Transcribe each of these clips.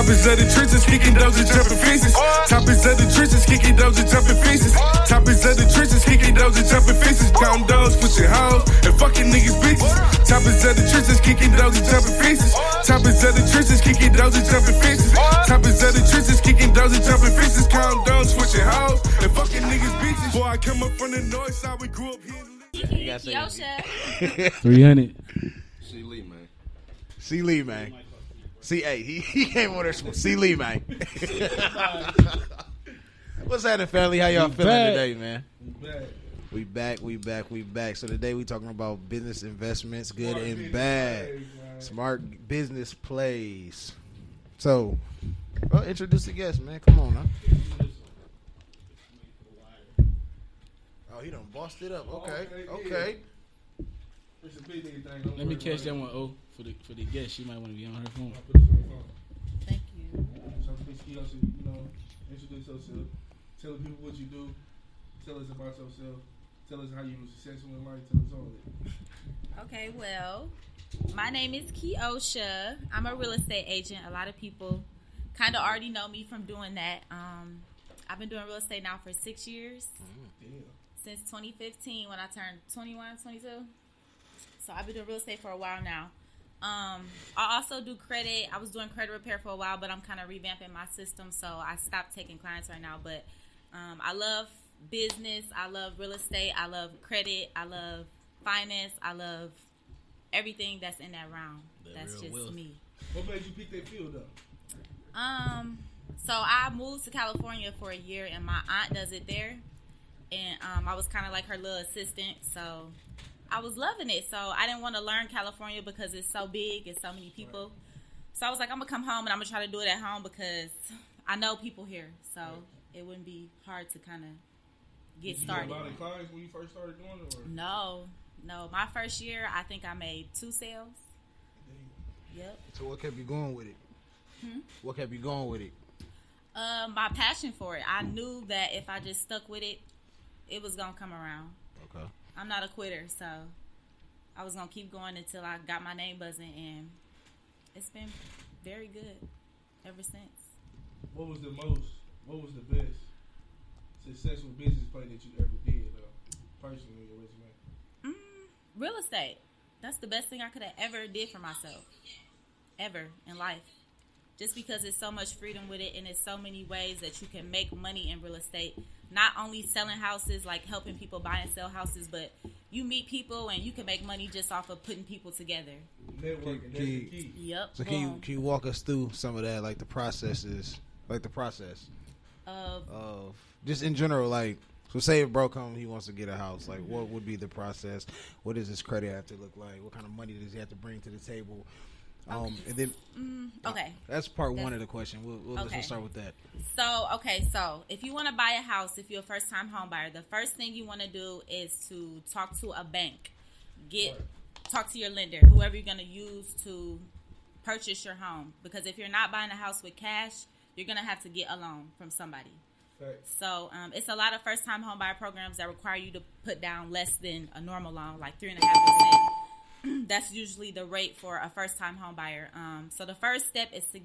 Topics of the trenches, kicking those and jumping fences. Topics of the trenches, kicking those and jumping fences. Topics of the trenches, kicking those and jumping fences. Counting dogs, pushing hoes, and fucking niggas bitches. Topics of the trenches, kicking those and jumping fences. Topics of the trenches, kicking those and jumping fences. Topics of the trenches, kicking those and jumping fences. Counting dogs, pushing hoes, and fucking niggas bitches. Boy, I come up from the north side, we grew up here. You gotta say it. 300. C. Lee, man. C. Lee, man. C.A. He came on there. C. Lee, man. What's happening, family? How y'all feeling today, man? We back. So today we talking about business investments, good and bad. Smart business plays. So, well, introduce the guest, man. Come on, huh? Oh, he done bossed it up. Okay. Let me catch that one, O, for the guest. She might want to be on her phone. Thank you. Introduce yourself. Tell people what you do. Tell us about yourself. Tell us how you were successful in life. Tell us all that. Okay, well, my name is Keosha. I'm a real estate agent. A lot of people kind of already know me from doing that. I've been doing real estate now for 6 years. Since 2015 when I turned 21, 22. So I've been doing real estate for a while now. I also do credit. I was doing credit repair for a while, but I'm kind of revamping my system, so I stopped taking clients right now. But I love business. I love real estate. I love credit. I love finance. I love everything that's in that realm. That's just wealth. Me. What made you pick that field up? So I moved to California for a year, and my aunt does it there. And I was kind of like her little assistant, so I was loving it. So I didn't want to learn California because it's so big and so many people. Right. So I was like, I'm going to come home and I'm going to try to do it at home because I know people here. So it wouldn't be hard to kind of get started. Did you get a lot of clients when you first started doing it? Or? No. My first year, I think I made 2 sales. Yep. So what kept you going with it? What kept you going with it? My passion for it. I knew that if I just stuck with it, it was going to come around. Okay. I'm not a quitter, so I was going to keep going until I got my name buzzing, and it's been very good ever since. What was the best successful business plan that you ever did, personally, in your resume? Real estate. That's the best thing I could have ever did for myself, ever in life. Just because it's so much freedom with it, and it's so many ways that you can make money in real estate. Not only selling houses, like helping people buy and sell houses, but you meet people and you can make money just off of putting people together. Networking, that's the key. Yep. So can you walk us through some of that, like the process of just in general, like, so say if bro comes, he wants to get a house, like what would be the process? What does his credit have to look like? What kind of money does he have to bring to the table? And then that's part one of the question. Let's start with that. So if you want to buy a house, if you're a first time home buyer, the first thing you want to do is to talk to a bank. Talk to your lender, whoever you're going to use to purchase your home. Because if you're not buying a house with cash, you're going to have to get a loan from somebody. Right. So it's a lot of first time home buyer programs that require you to put down less than a normal loan, like 3.5%. That's usually the rate for a first-time home buyer. So the first step is to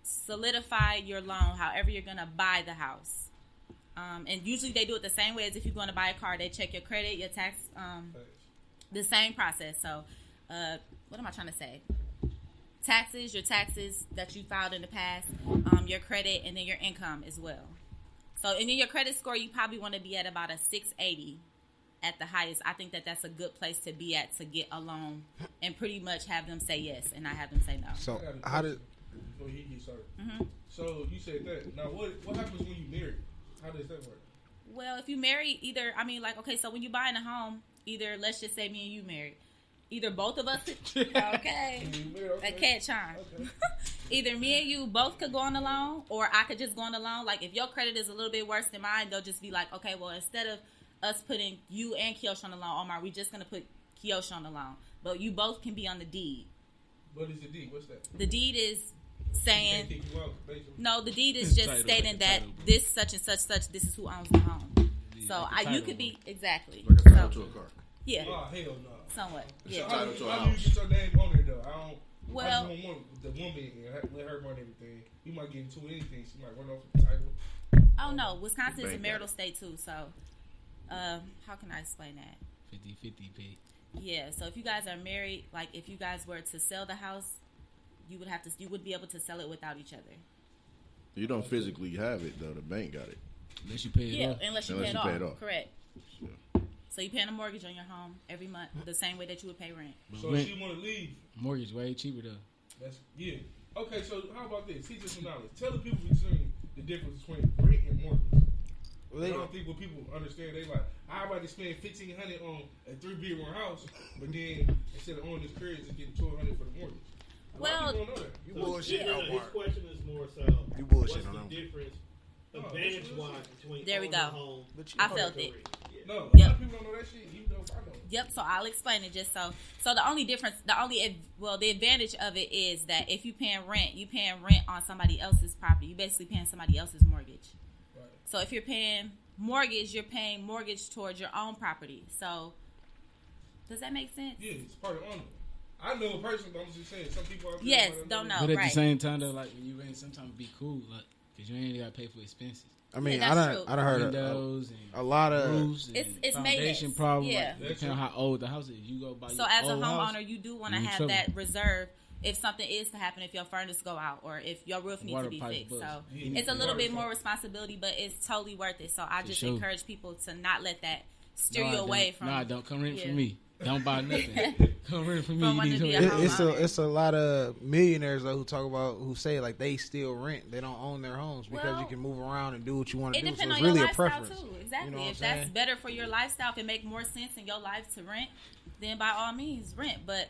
solidify your loan, however you're going to buy the house. And usually they do it the same way as if you're going to buy a car. They check your credit, your tax, the same process. So what am I trying to say? Your taxes that you filed in the past, your credit, and then your income as well. So and then your credit score, you probably want to be at about a 680. At the highest. I think that's a good place to be at to get a loan and pretty much have them say yes and not have them say no. So how did before he gets started? So you said that. Now what happens when you marry? How does that work? Well, if you marry so when you buying a home, either let's just say me and you married. Either both of us okay. That cat charm. Okay. Either me and you both could go on the loan or I could just go on the loan. Like if your credit is a little bit worse than mine, they'll just be like, okay, well instead of us putting you and Keosha on the loan, Omar, we're just going to put Keosha on the loan. But you both can be on the deed. What is the deed? What's that? The deed is saying... No, the deed is just stating that this such and such, this is who owns the home. So you could be... Exactly. Like a title to a car. Yeah. Oh, hell no. Somewhat. Yeah. So how do you get your name on there, though? Well, I just want the woman and let her run everything. You might get into anything. She might run off the title. oh no, Wisconsin is a Bank marital got state too. So, how can I explain that? 50-50 P. Yeah. So if you guys are married, like if you guys were to sell the house, you would be able to sell it without each other. You don't physically have it though. The bank got it. Unless you pay it Yeah, off. unless you Unless pay you it pay it off. off. Correct. Sure. So you're paying a mortgage on your home every month, the same way that you would pay rent. So Rent. if she want to leave, Mortgage way cheaper though. that's yeah. Okay, so how about this? Teach us some knowledge. Tell the people between the difference between rent and mortgage. I don't think what people understand. They like, I'd rather spend $1,500 on a 3-bedroom house, but then instead of owning this crib, just getting $1,200 for the mortgage. A lot of people don't know that. You bullshit no, on his Mark. question is more so, You bullshit what's on the them. difference, No, advantage-wise, between There we owning a go. home I and felt a it. rent? Yeah. No, a lot Yep. of people don't know that shit. You know, I know. Yep. So I'll explain it just so. So the only difference, the advantage of it is that if you paying rent on somebody else's property. You basically paying somebody else's mortgage. Right. So if you're paying mortgage, you're paying mortgage towards your own property. So does that make sense? Yeah, it's part of owning. I know a person, but I'm just saying, some people out there Yes, might not don't know. know. But at right. the same time though, like when you rent, sometimes it be cool, like because you ain't got to pay for expenses. I mean, Yeah, I that's done true. heard Windows and a lot of. roofs and It's foundation maintenance. problem. Yeah. Like, depending on how old the house is, you go buy. So your as a old house, homeowner, you do want to you in have trouble. that reserve if something is to happen, if your furnace go out or if your roof needs Water to be pipe fixed. bust. So Yeah, it's a little water bit pipe. more responsibility, but it's totally worth it. So I For just sure. encourage people to not let that steer No, you I away don't. from. Nah, don't come rent Yeah. from me. Don't buy nothing. Come rent from me. From You one need of the something. homeowners. It's a lot of millionaires though who say like they still rent. They don't own their homes because Well, you can move around and do what you want to It do. So depends it's on your really a lifestyle preference. too. Exactly. You know what If I'm that's saying? better for your lifestyle, if it make more sense in your life to rent, then by all means rent. But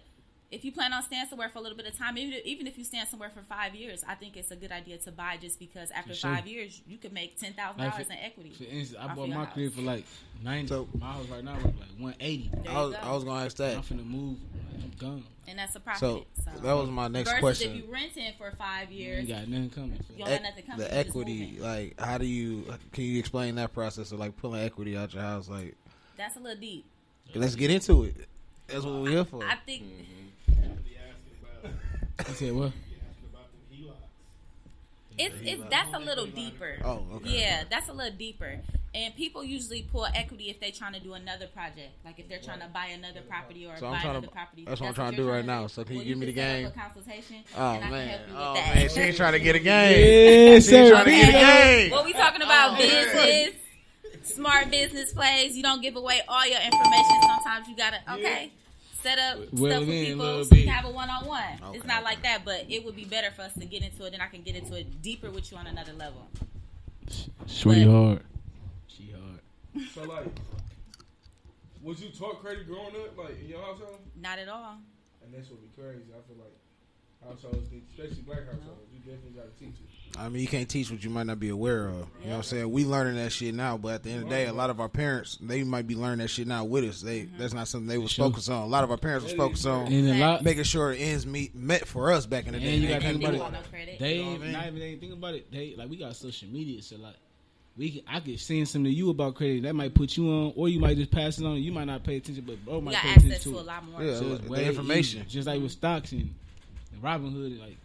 if you plan on staying somewhere for a little bit of time, even if you stand somewhere for 5 years, I think it's a good idea to buy just because after For sure. 5 years you could make $10,000 Like, in equity. For instance, I off bought your my house. crib for like 90. So- my house right now worth like 180. There you go. I was gonna ask I'm that. finna move. I'm gone. And that's a profit. So that was my next versus question. if you renting for 5 You years, ain't got nothing coming. you don't have nothing coming. The you just equity, moving. like, how do you? Can you explain that process of like pulling equity out your house? Like, That's a little deep. let's get into it. That's what we're here for. I think Be asking about, You said what? be asking about the HELOCs. it's that's a little deeper. Oh, okay. Yeah, that's a little deeper. And people usually pull equity if they're trying to do another project, like if they're trying to buy another property or So I'm buy trying another to- property. that's what I'm trying to you're do right now. So can you give me the can set game? up a consultation. Oh and I can man, help you with oh that. man, she ain't trying to get a game. Yes, She ain't sir. trying to get a game. What we talking about? Business, smart business plays. You don't give away all your information. Sometimes you gotta set up Well, stuff with then, people little so you bit. can have a one-on-one. Okay, It's not okay. like that, but it would be better for us to get into it. Then I can get into it deeper with you on another level. Shorty But- hard. She hard. So like, was you taught credit growing up, like in your household? Not at all. And that's what be crazy. I feel like households, especially black households, you definitely got to teach it. I mean, you can't teach what you might not be aware of. You know what I'm saying? We learning that shit now, but at the end of the day, a lot of our parents, they might be learning that shit now with us. That's not something they was Sure. focused on. A lot of our parents was focused on And a lot. making sure the ends met for us back in the day. And you They gotta couldn't think do about People it. want no credit. They You know what I mean? not even anything about it. They like we got social media, so like I could send something to you about credit that might put you on, or you might just pass it on. You might not pay attention, but bro You might got pay access attention to to a it. lot more. Yeah. So it's The way information. easier. Just like with stocks and Robinhood, like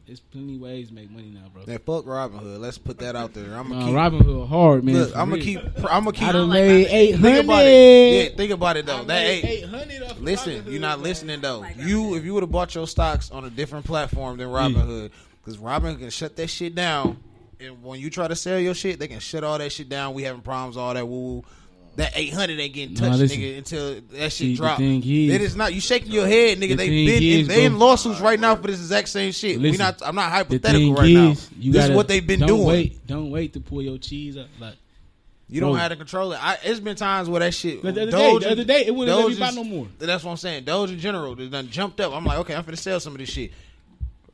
there's plenty ways to make money now, bro. Man, fuck Robin Hood. Let's put that out there. I'm gonna Nah, keep. Robinhood hard, man. Look, for I'm gonna real. keep. I done like made Robinhood. 800. Think about it. Yeah, think about it though. I That made ain't. 800 off of Listen, Robinhood, you're not bro. listening though. Like If Robinhood. you would have bought your stocks on a different platform than Robinhood, because Robin can shut that shit down, and when you try to sell your shit, they can shut all that shit down. We having problems, all that woo. That 800 ain't getting Nah, touched, listen. nigga, until that See, shit the drop. thing is- It is not. You shaking your head, nigga. The They thing been is, they in bro. lawsuits right now for this exact same shit. Listen, I'm not The hypothetical thing right now. is, you This is gotta- what they've been don't doing. Don't wait to pull your cheese up. Like You don't Bro. have to control it. It's been times where that shit. the Doge other day, it wouldn't let me Doge buy is- no more. That's what I'm saying. Doge in general, they done jumped up. I'm like, okay, I'm finna sell some of this shit.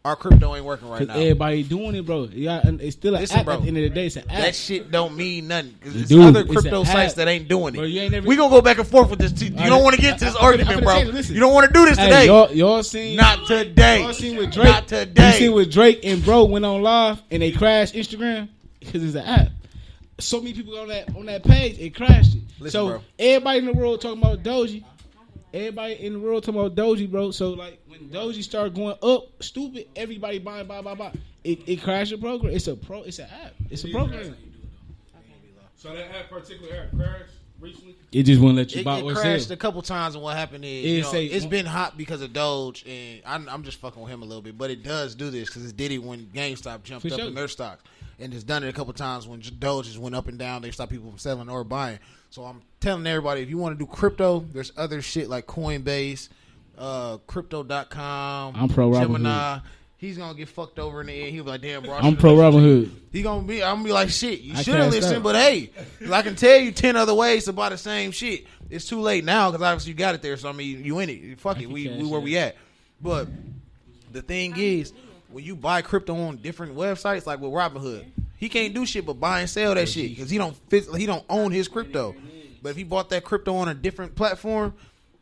Our crypto ain't working right Cause now. everybody doing it, bro. It's still an Listen, app bro. at the end of the day. It's an app. That shit don't mean nothing. 'Cause there's Dude, other it's crypto an sites app. that ain't doing it. Bro, you ain't never- We gonna go back and forth with this. You don't want to get to this argument, bro. Listen. You don't want to do this Hey, today. y'all seen? Not today. Y'all seen with Drake? Not today. You seen with Drake and bro went on live and they crashed Instagram because it's an app. So many people on that page, it crashed it. Listen, so bro. everybody in the world talking about Doji. everybody in the world talking about Doji, bro. So like when Doji started going up, stupid, everybody buying, buy. It crashed the program. It's an app. It's a program. So that particular app crashed recently. It just won't let you buy It or crashed sell. a couple times, and what happened is it's been hot because of Doge, and I'm just fucking with him a little bit. But it does do this because it did it when GameStop jumped For up sure. in their stocks, and it's done it a couple times when Doge just went up and down. They stopped people from selling or buying. So I'm telling everybody, if you want to do crypto, there's other shit like Coinbase, Crypto.com, I'm pro Gemini. He's gonna get fucked over in the end. He'll be like, "Damn, bro." I'm pro Robin Hood. I'm gonna be like, shit, you I should have cashed listened, out. but hey, 'cause I can tell you 10 other ways to buy the same shit. It's too late now because obviously you got it there. So I mean, you in it. Fuck it, can we cash where out. we at. But the thing is, when you buy crypto on different websites, like with Robinhood, he can't do shit but buy and sell that shit because he don't own his crypto. But if he bought that crypto on a different platform,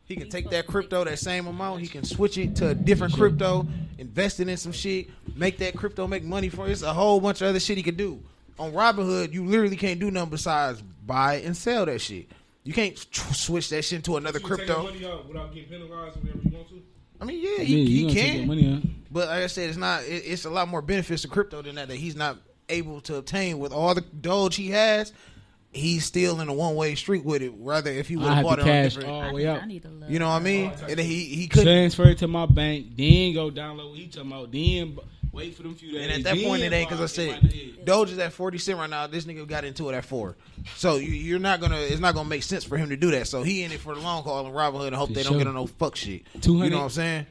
he can take that crypto, that same amount, he can switch it to a different crypto, invest it in some shit, make that crypto make money for it. It's a whole bunch of other shit he could do. On Robinhood, you literally can't do nothing besides buy and sell that shit. You can't switch that shit into another You can take crypto. your money out without getting penalized whenever you want to. I mean, yeah, Yeah, he you gonna take can. your money out. But like I said, it's not. It's a lot more benefits to crypto than that he's not able to obtain with all the Doge he has. He's still in a one-way street with it. Rather, if he would I have have bought to it on cash different, all the way out. I need to look. you know what I mean? And then he couldn't. Transfer it to my bank, then go download what he talking about, then wait for them few days. And at that point, it ain't because I said Doge is at 40 cents right now. This nigga got into it at 4. So you're not gonna. It's not gonna make sense for him to do that. So he in it for the long haul in Robinhood and hope For they don't sure. get on no fuck shit. 200 You know what I'm saying?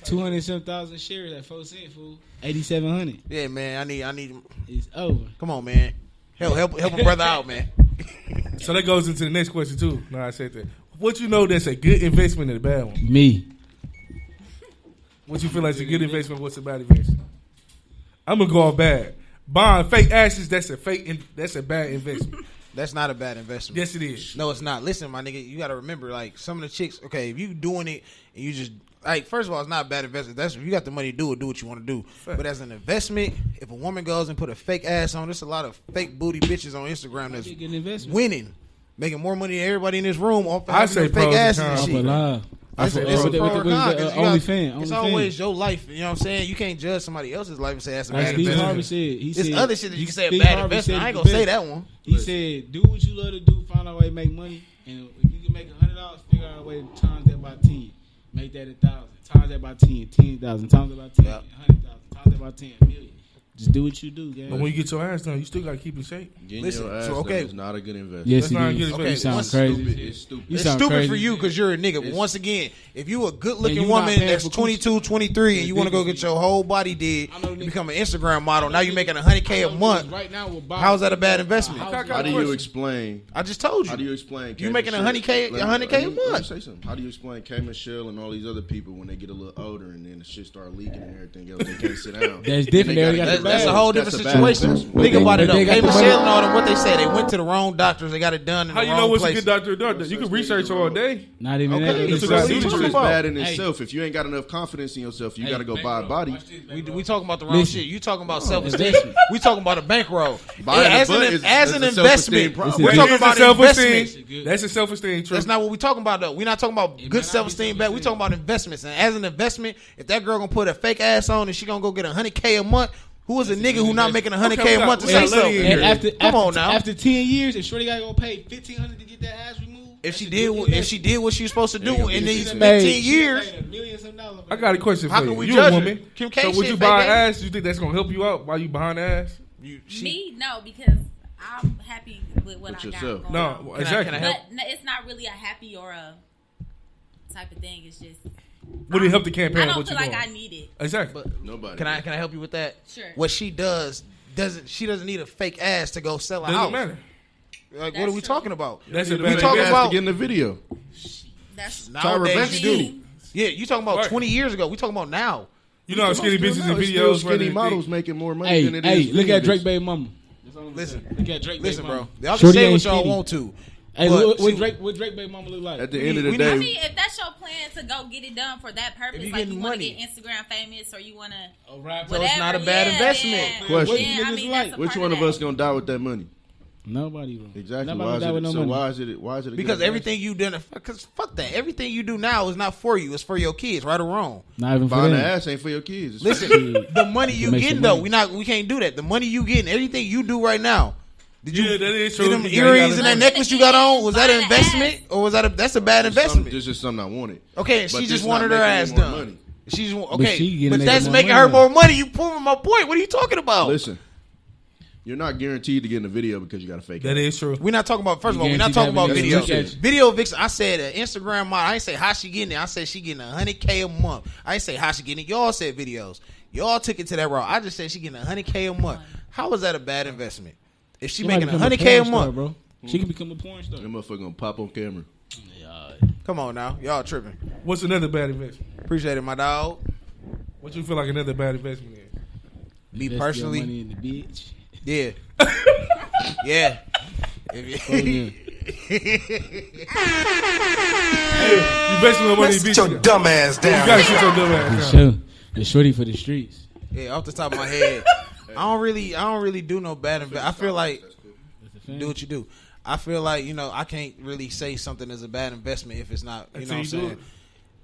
200,000 shares at 4 cents, fool. 8,700. Yeah, man. I need. It's over. Come on, man. Help a brother out, man. So that goes into the next question too. No, I said that. What you know that's a good investment and a bad one? Me. What you feel like is a good investment? What's a bad investment? I'm gonna go on bad. Buying fake asses. That's a bad investment. That's not a bad investment. Yes, it is. No, it's not. Listen, my nigga, you got to remember, like, some of the chicks, okay, if you doing it and you just, like, first of all, it's not a bad investment. That's if you got the money to do it, do what you want to do. But as an investment, if a woman goes and put a fake ass on, there's a lot of fake booty bitches on Instagram that's Be a good investment. winning, making more money than everybody in this room off I having say them fake pros and asses and cons. Off shit. of live. It's a With the- pro or with the, con, 'cause you got- OnlyFans. It's always your life. You know what I'm saying? You can't judge somebody else's life and say that's a Like bad Steve Harvey investment. said. He There's said, other shit that you can say a Steve bad Harvey investment. said I ain't it gonna the say best. that one. He said, do what you love to do, find out a way to make money, and if you can make $100, figure out a way to times that by 10. Make that 1,000. Times that by 10. 10,000. Times that by 10. Yep. 100,000. Times that by 10. A million. Just do what you do, guys. But when you get your ass done, you still gotta keep in shape. Getting Listen, your ass so, done okay. is not a good investment. Yes, That's it not is. good You investment. sound Once- crazy. It's stupid. You It's sound stupid crazy. for you because you're a nigga. But It's- once again, if you a good And looking you not woman paying that's for 22, 23, and you want to go get your whole body did, I know you niggas- become an Instagram model. Now you're making $100K a month. Right now, we'll buy How's that a bad investment? How How do you explain? I just told How do you you. explain? You K. making Michelle- 100K Let me- 100K a let me month. say something. How do you explain K. Michelle and all these other people when they get a little older and then the shit start leaking and everything else? They can't sit down. That's different. They already got the That's a bag. whole That's different a bad situation. investment. Think about it But though. they got K. the Michelle money. and all them, what they say, they went to the wrong doctors. They got it done in How the you wrong know what's a place. good doctor or doctor? You can research all day. Not even Okay, that. so It's what what you you Procedure talking is about? bad in Hey. itself. If you ain't got enough confidence in yourself, you Hey, got to go buy a body. We talking about the wrong Listen. shit. You talking about self-esteem. investment. We talking about a bankroll. Buying Yeah, a as butt an is investment, a self-esteem problem. we're It's talking It's a about self-esteem. investments. That's a self-esteem. True. That's not what we're talking about though. We're not talking about It might good not be self-esteem back. We're self-esteem. talking about investments. And as an investment, if that girl gonna put a fake ass on and she gonna go get $100K a month, who is a nigga who not making $100K Okay, a month to we say got Letty in so? here. And Come on now. After 10 years, if Shorty got to go pay $1,500 to get that ass removed, If she that's a did, good if she investment. did what she was supposed to do Ain't gonna in be these shit. 15 years, Paid $1 million some dollars for I got a question How for can you. we You judge a it? woman. Kim K So would shit, you buy fake ass? You think that's gonna help you out while you behind ass? Me, no, because I'm happy with what With I yourself. got going No, on. exactly. can I help? But it's not really a happy or a type of thing. It's just Would it help the I campaign? don't What feel you like doing? I need it. Exactly. Nobody. can I help you with that? Sure. What she doesn't need a fake ass to go sell a Doesn't house. matter. Like, what That's are we true. talking about? That's a we bad talking Ass about to get in the video. That's nowadays revenge you me. do. Yeah, you talking about Right. 20 years ago. We talking about now. You know how skinny bitches and It's still videos skinny running models making more money Hey, than it hey, is look at niggas. Drake baby mama. Listen, Look at Drake listen, baby bro. mama. Y'all can Shorty say ain't what y'all skinny. want to. Hey, but what see, Drake baby mama look like? At the end of the we day, I mean, if that's your plan to go get it done for that purpose, If you like getting you want to money. get Instagram famous or you want to A rapper. So it's not a bad investment. Question. Yeah, I mean, Like, that's a which part one of that. us gonna die with that money? Nobody wrong. Exactly. Nobody Why is die it? with no So money. why is it? Why is it? a Because good everything you done, because fuck that. Everything you do now is not for you. It's for your kids, right or wrong. Not even for Buying the them. ass ain't for your kids. It's Listen, Shit. the money you Make some getting though, money. we can't do that. The money you getting, everything you do right now. Did you? Yeah, that is Did true. them You gotta earrings and that look- necklace you got on? Was that an Buying the investment or was that's a bad investment? This is something I wanted. Okay, But she this just not wanted her making ass any more done. money. She's But okay, she getting but making that's more making money her now. more money. You proving my point. What are you talking about? Listen, you're not guaranteed to get in the video because you got to fake That it. is true. We're not talking about. First of all, we're not guarantee talking about that video. video vixen. Video vixen. I said Instagram model. I ain't say how she getting it. I said she getting $100K a month. I ain't say how she getting it. Y'all said videos. Y'all took it to that route. I just said she getting $100K a month. How was that a bad investment? If she might making become $100K a porn star, month, bro. She can become a porn star. That motherfucker gonna pop on camera. come on now, y'all tripping. What's another bad investment? Appreciate it, my dog. What you feel like another bad investment is? Me Invest your personally, money in the bitch. yeah, yeah. If Oh, yeah. You basically no money in Sit your bitches. dumb ass You down. gotta sit your dumb ass down. Sure. The shorty for the streets. yeah, off the top of my head, I don't really do no bad investment. I feel like That's a fan. do what you do. I feel like I can't really say something is a bad investment if it's not. You know what I'm Until you do saying?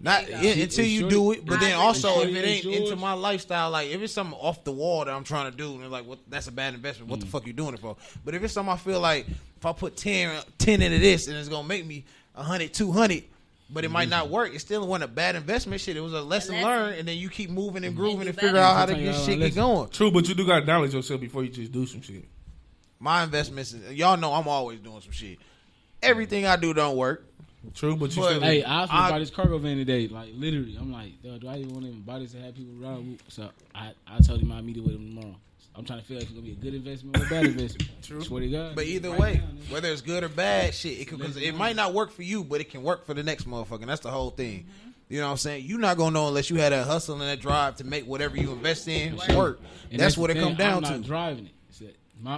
Not There you go. until you Shorty- do it, but then I also Shorty if it ain't is into yours. my lifestyle, like if it's something off the wall that I'm trying to do, and they're like, "What? That's a bad investment. What the fuck you doing it for?" But if it's something I feel like if I put 10 into this and it's gonna make me 100, 200, but it might not work, it still wasn't a bad investment. Shit, it was a lesson lesson. learned, and then you keep moving and grooving do and figure better. out how to Sometimes get y'all shit get listen. going. True, but you do gotta acknowledge yourself before you just do some shit. My investments, y'all know I'm always doing some shit. Everything I do don't work. True, but you But- still. Hey, I was I- to buy this cargo van today. Like, literally. I'm like, do I even want to even buy this to have people around? So I told him I'll meet with him tomorrow. I'm trying to figure out if it's going to be a good investment or a bad investment. True. Swear to God. But either Right way, now, man. whether it's good or bad, shit, because it might not work for you, but it can work for the next motherfucker. And that's the whole thing. You know what I'm saying? You're not gonna know unless you had a hustle and that drive to make whatever you invest in work. And That's the what it thing, come down I'm not to. driving it.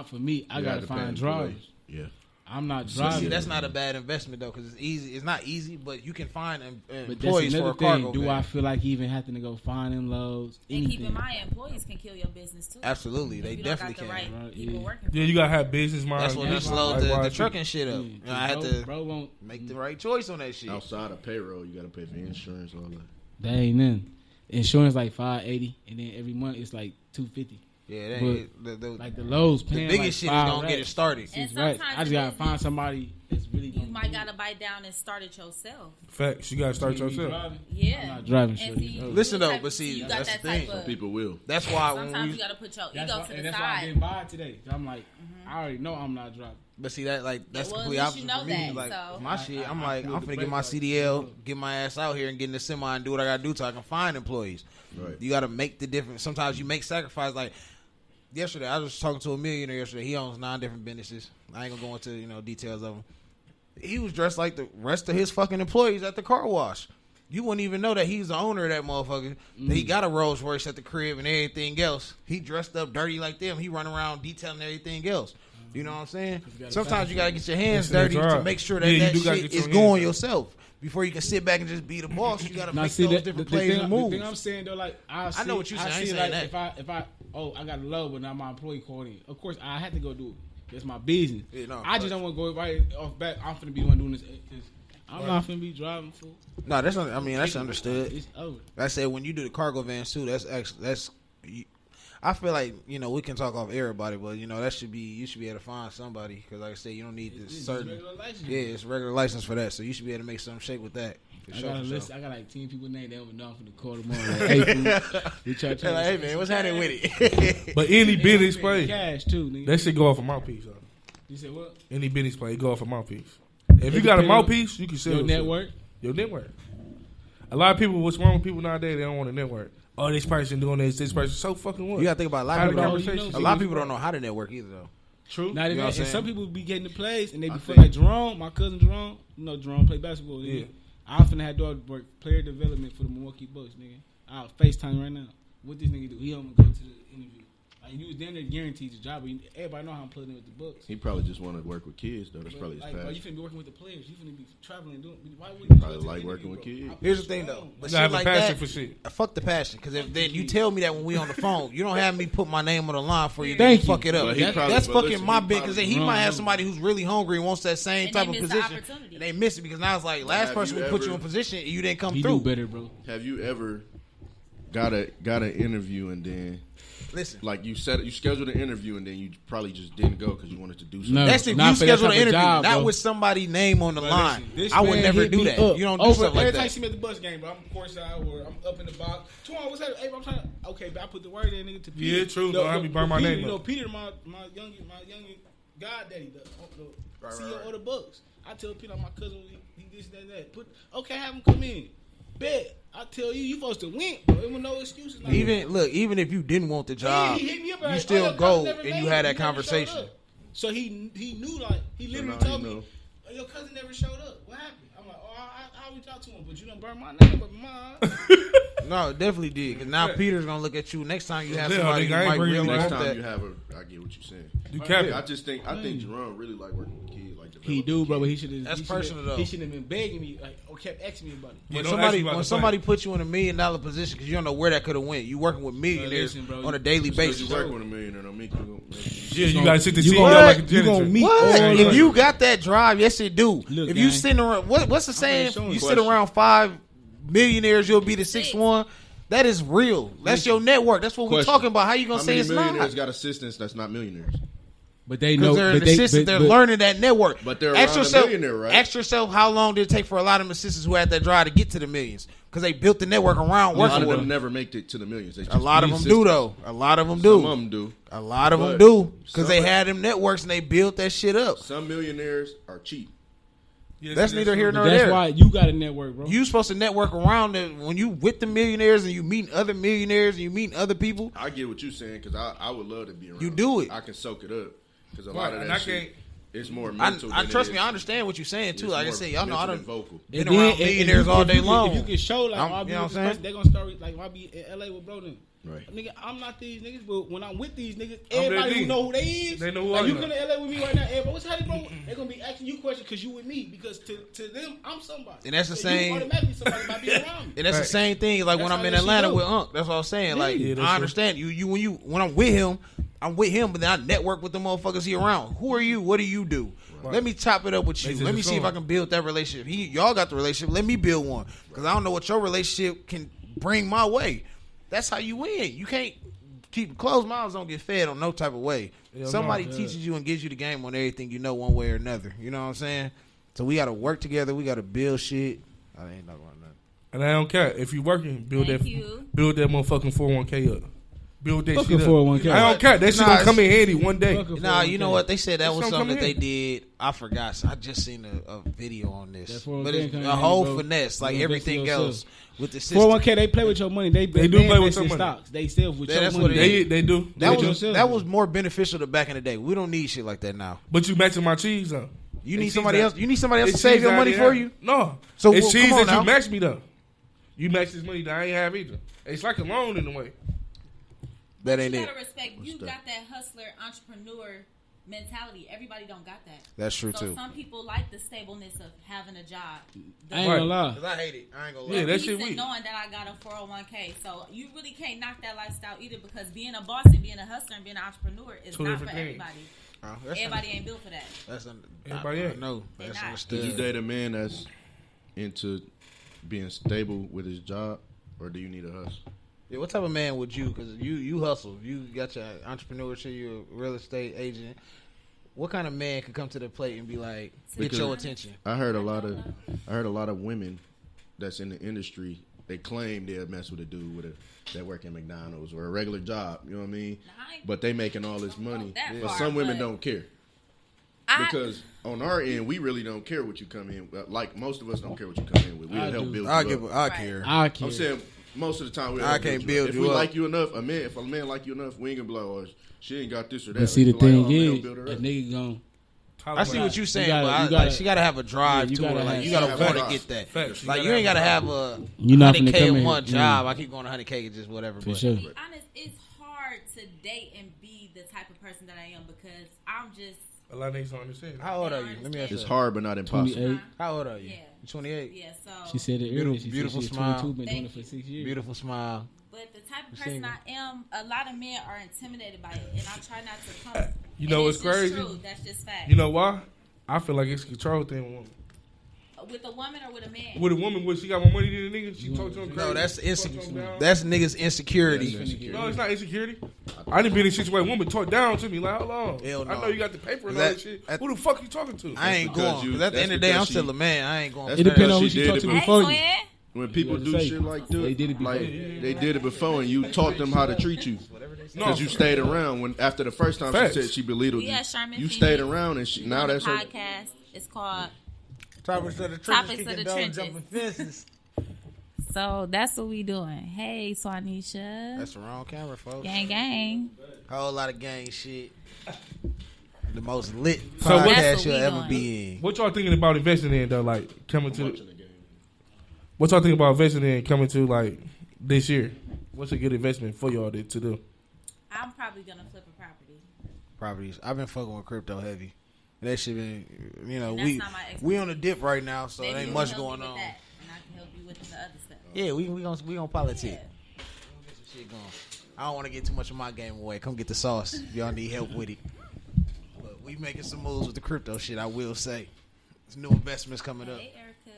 For me, I You got had to pay find employees. drivers. Yeah. I'm not See, driving. that's not a bad investment though, because it's easy. It's not easy, but you can find But that's employees for another a cargo. thing. Do van. I feel like even having to go find them loads? And Anything. keep in mind, employees can kill your business too. Absolutely, If they you definitely don't got can. the right Right, people yeah. working. Yeah, you gotta have business mind. That's what Yeah, it slowed Like, the why trucking shit up. Yeah, You know, I had bro, to bro won't make the right choice on that shit. Outside of payroll, you got to pay for insurance, all that. That ain't nothing. Insurance like $580, and then every month it's like $250. Yeah, that ain't, the Like the lows the paying biggest like shit is $5 gonna get it racks. started. And She's right. sometimes I just it gotta is- find somebody that's really. You gonna might do it. gotta bite down and start it yourself. Facts. You gotta start You be yourself. driving? Yeah. I'm not driving, And shorty. see, Oh. Listen you though, type- but see, you got that's that the type thing. of- People will. That's why when Sometimes we, you gotta put your That's ego why, to and the that's why I side. didn't buy it today. I'm like, I already know I'm not driving. but see that like that's well, the complete at least you opposite know for me. that, Like so- my shit, I'm I like feel I'm the finna get my break like- CDL, get my ass out here and get in the semi and do what I gotta do so I can find employees. Right. You gotta make the difference. Sometimes you make sacrifice. Like yesterday, I was talking to a millionaire yesterday. He owns 9 different businesses. I ain't gonna go into details of them. He was dressed like the rest of his fucking employees at the car wash. You wouldn't even know that he's the owner of that motherfucker. That he got a Rolls Royce at the crib and everything else. He dressed up dirty like them. He run around detailing everything else. You know what I'm saying? Sometimes you gotta get your hands Listen, that's dirty to right. make sure that Yeah, you that do gotta shit get your is hands going dirty. yourself. Before you can sit back and just be the boss, you gotta Now make see those that different the plays thing, and moves. the thing I'm saying though, like I know what you're saying. I ain't see saying like that. if I I got a load, but now my employee called in. Of course, I had to go do it. That's my business. Yeah, no, I just don't want to go right off back. I'm finna be the one doing this. 'Cause I'm not finna be driving for. No, that's not, I mean that's understood. It's over. I said when you do the cargo vans too, I feel like we can talk off everybody, but that should be you should be able to find somebody because like I said you don't need this It's certain regular license. it's regular license for that, so you should be able to make some shake with that. For I sure, got a for list. sure. I got like 10 people named. They don't know I'm finna call them on. Like, hey, fool, we try They're like, hey man, what's happening with it? But any business play, cash too, nigga. that shit go off a mouthpiece. Though. You said what? Any business play, it go off a mouthpiece. If It you got a depend on mouthpiece, you can sell Your it. network. Your network. A lot of people, what's wrong with people nowadays? They don't want a network. Oh, this person doing this person. So fucking what? You gotta think about a lot How of the people. conversation- A lot of people don't know how to network either though. True. Not even know what that. I'm And some saying? people be getting the plays and they be I feeling think- like Jerome, my cousin Jerome. Jerome play basketball. Nigga. Yeah. I'm finna have to work player development for the Milwaukee Bucks, nigga. I'll FaceTime right now. What this nigga do? He gonna go to the interview. Like you was damn near guaranteed the job. But everybody know how I'm putting it with the books. He probably just want to work with kids though. That's probably his Like, bro, you passion. finna be working with the players. You finna be traveling doing. Why would you Probably go to like the working interview, with bro? kids. Here's the thing though. But You gotta have shit a like passion that, for shit. fuck the passion. Because if then you tell me that when we on the phone, you don't have me put my name on the line for you. Thank to you. fuck it up. But he probably- That's but fucking listen, my he bit. Because probably- he might have somebody who's really hungry and wants that same And type they of miss the position. opportunity. And they miss it because now it's like last Have person you we put you ever- in position and you didn't come He through. do better, bro. Have you ever got an interview and then Listen. like you scheduled an interview and then you probably just didn't go because you wanted to do something? No. That's if Not you for that schedule an type of interview, job, not bro. with somebody's name on the line. Listen, this I would man never hit do me that. up You don't do over stuff like every time you that. see me at the bus game, bro. I'm courtside or I'm up in the box. Tomorrow, what's that? Hey, bro, I'm trying to. Okay, but I put the word in, nigga, to Peter. Yeah, true, bro. I be burn my Peter, name You know, up. Peter, my young goddaddy, the CEO of the Bucks. I tell Peter, my cousin, he this, that. Okay, have him come in. Bet. I tell you, you supposed to win, bro. There was no excuses. Like, Even if you didn't want the job, he hit me up you like, still your go cousin never and made you it. had that He never showed conversation. up. So he knew, like, he literally now told he me, know. "Oh, your cousin never showed up. What happened?" I'm like, "Oh, I reached out to him, but you done burned my name, but mine." No, it definitely did. Because now Peter's gonna look at you next time you have Yeah, somebody nigga, who I ain't might bringing really your want Next time that. you have I get what you're saying. You capping. I think Jerome really like working with kids. Like He do, bro, but he should have. That's personal, though. He shouldn't have been begging me, like, or kept asking me about it. Yeah, When don't ask me about when the somebody plan. puts you in $1 million position because you don't know where that could have went, you working with millionaires listen, bro, on a daily Because basis. you work with a millionaire, don't make you. Yeah, you gotta sit the You CEO gonna- like a you gonna janitor. meet What? all If of you them. got that drive, yes, it do. Look, if you gang. sitting around, what's the saying? showing You you. sit around 5 millionaires, you'll be the 6th one. That is real. That's your network. That's what we're Question. talking about. How you gonna How say many it's millionaires not? got assistants that's not millionaires? But they Because know they're but an they, assistant. but- They're learning that network. But they're ask around a yourself, millionaire, right? Ask yourself how long did it take for a lot of them assistants who had that drive to get to the millions? Because they built the network around A lot working of with them them. never make it to the millions. They A just lot of be them do assistants. though. A lot of them Some do. of them do. A lot of them But do because they some- had them networks and they built that shit up. Some millionaires are cheap. Yeah, That's see, neither here but nor that's there. why you got a network, bro. You supposed to network around it when you with the millionaires and you meeting other millionaires and you meeting other people. I get what you're saying because I would love to be around. You do it. I can soak it up because a Right, lot of and that I shit. can't- It's more I mental. trust than me. it I is. understand what you're saying too. It's Like I more said, y'all know I mental don't than vocal. been And around then- millionaires all day long. If you can show, like, I'm- I'll be you know with what I'm this person, saying? they're gonna start, like, I'll be in LA with bro then. Right. Nigga, I'm not these niggas, but when I'm with these niggas, I'm everybody that who nigga. know who they is. They know who like, I you am. come to LA with me right now, everybody, what's happening, bro? They're gonna be asking you questions because you with me. Because to them, I'm somebody. And that's the You same- automatically somebody by being around me. And that's the Right. same thing. Like when That's I'm how in that shit Atlanta go. with Unc. That's what I was saying. Like Yeah, that's I understand you when I'm with him, but then I network with the motherfuckers he around. Who are you? What do you do? Right. Let me chop it up with you. Makes it Let me just see if fun. I can build that relationship. Y'all got the relationship. Let me build one because I don't know what your relationship can bring my way. That's how you win. You can't keep closed mouths. Don't get fed on no type of way. Yeah, Somebody no, yeah. teaches you and gives you the game on everything you know one way or another. You know what I'm saying? So we got to work together. We got to build shit. I ain't talking about nothing. And I don't care if you working. Build Thank that. you. Build that motherfucking 401k up. Build that Fuck shit a up. 401k. I don't care. That shit Nah, gonna come in handy one day. Fuck a Nah, you know 401k. what? They said that It's was gonna something come that they in. did. I forgot. So I just seen a video on this. That 401k But it's come in a handy, whole bro. finesse, like You invest in everything yourself. else with the system. 401k, they play with your money. They do play invest with your in money. stocks. They sell with your That's money. what it is. They do. That They was do. yourself. that was more beneficial to back in the day. We don't need shit like that now. But you matching my cheese though. You It's need somebody cheese else. You need somebody else to It's save cheese your I money didn't for have. you. No. So, It's well, cheese come on that you now. match me though. You match this money that I ain't have either. It's like a loan in a way. That You ain't it. gotta respect. You that? got that hustler entrepreneur mentality. Everybody don't got that. That's true So too. some people like the stableness of having a job. The I ain't gonna lie. I hate it. I ain't gonna Yeah, that peace shit and weak. knowing that I got a 401k. So you really can't knock that lifestyle either because being a boss and being a hustler and being an entrepreneur is Two not for different things. everybody. Oh, that's Everybody ain't built for that. Everybody ain't. No, They that's not. understood. Did you date a man that's into being stable with his job, or do you need a hustle? Yeah, what type of man would you? Because you hustle. You got your entrepreneurship. You're a real estate agent. What kind of man could come to the plate and be like, get Because- your attention? I heard a lot of women that's in the industry. They claim they'll mess with a dude that work at McDonald's or a regular job. You know what I mean? Nah, I ain't- But they making all this money. that But far, some women but- don't care. I, Because on our end, we really don't care what you come in. Like most of us don't care what you come in with. We'll I help do. build I you give. up. I Right. care. I care. I'm saying most of the time we'll I help can't you build up. you If we up. like you enough, if a man like you enough, we ain't gonna be like, oh, she ain't got this or that. But see, the We be like, thing oh, man, is, build her a up. nigga gon' I see what you're saying, gotta- but you like, gotta- she got to have a drive you to her. gotta Like have- you got to have want a to drive. get that. Facts. Like you ain't got to have a You not finna 100K come in in one here. job. I keep going to 100K and just whatever. For But sure. to be honest, it's hard to to date and be the type of person that I am because I'm just. A lot of niggas don't understand. How old are you? Let me ask you. It's hard, but not impossible. 28. How old are you? Yeah. You 28. Yeah, so. She said it earlier. She Beautiful said she's smile. 22, been doing Thank it for 6 years. Beautiful smile. But the type of You person single? I am, a lot of men are intimidated by it, and I try not to come. You know And what's it's just crazy? True. That's just fact. You know why? I feel like it's a control thing with women. With a woman or with a man? With a woman, when she got more money than a nigga, she talk to him crazy. No, that's talk to him insecurity. down. That's niggas' insecurity. No, it's not insecurity. I didn't be in a situation where a woman talk down to me. Like, hold on. Hell no. I know you got the paper and all That- that shit. that- Who the fuck you talking to? I ain't because going. you- 'Cause at the that's end of the day, I'm because still she- a man. I ain't going. That's It depends on because who she she did talked it to Hey, before you. twin. When people What do to say? shit like that, They did it before. like they did it before, and you taught them how to treat you No. because you stayed around. When after the first time Facts. she said she belittled We you, at Sherman you Phoenix. stayed around, and she, now On a that's her. podcast. It's called. Topics of the Topics trenches, of the kicking dogs, trenches. jumping fences. So that's what we doing. Hey, Swanisha. That's the wrong camera, folks. Gang, gang. Whole lot of gang shit. The most lit So what- podcast That's what you'll we ever doing. be in. What y'all thinking about investing in though? Like coming to. Watching the game. What y'all thinking about investing in coming to like this year? What's a good investment for y'all to do? I'm probably gonna flip a property. Properties. I've been fucking with crypto heavy. That shit been, That's we not my expertise. we on the dip right now, so Maybe it ain't you much can help going me with on. that, and I can help you with the other stuff. Yeah, we gonna politic. Yeah. Get some shit going. I don't want to get too much of my game away. Come get the sauce. If y'all need help with it. But we making some moves with the crypto shit. I will say, there's new investments coming up. Hey, Erica.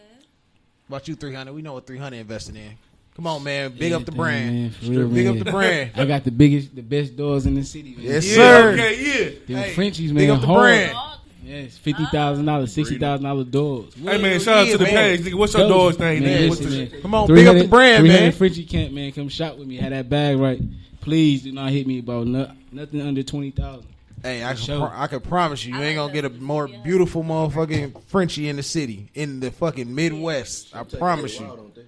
About you, 300. We know what 300 investing in. Come on, man. Big up the Anything, brand. man, for real, Big man. up the brand. I got the best doors in the city, man. Yes, Yeah, sir. okay, yeah. Them Hey, Frenchies, big man. up the hard. brand. Dog. Yes, $50,000, $60,000 doors. Hey man, shout out to the man. page, nigga. What's your dog's name? Man, Nigga? What's listen, the man. Come on, big up the brand, 300 man. Frenchie Camp, man. Come shop with me. Have that bag right. Please do not hit me about nothing under 20,000. Hey, I can, Sure. I can promise you, you I ain't like gonna get a those. more Yeah. beautiful motherfucking Frenchie in the city, in the fucking Midwest. I Take promise a you. while, don't they?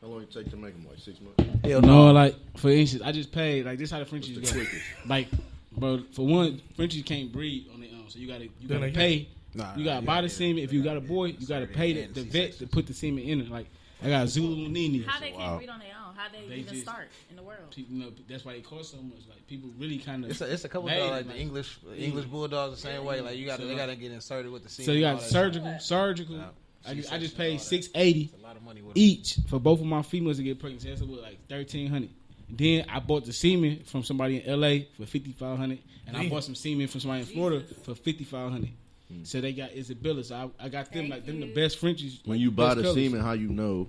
How long it take to make them? Like 6 months. Hell No, no. like for instance, I just paid like this. How the Frenchies What's the go? quickest? Like, bro, for one, Frenchies can't breed on their own, so you Then gotta they pay. Nah, You gotta nah, buy yeah, the semen. If you got a boy, you gotta pay and the vet to put the semen in it. Like I got Zulu Nini. How they Wow. can't read on their own? How they even just- start in the world? People, you know, that's why they cost so much. Like people really kind of. It's a couple Made of it, like the like- English bulldogs the same way. Like you got So, they gotta get inserted with the semen. So you and got all that surgical. Yeah. I just paid $680 shit. A lot of money with each for both of my females to get pregnant. So that's about like $1,300. Then I bought the semen from somebody in LA for $5,500, and I bought some semen from somebody in Florida for $5,500. So they got Isabella. So I got them Thank like them you. the best Frenchies. When you buy best the colors. semen, how you know?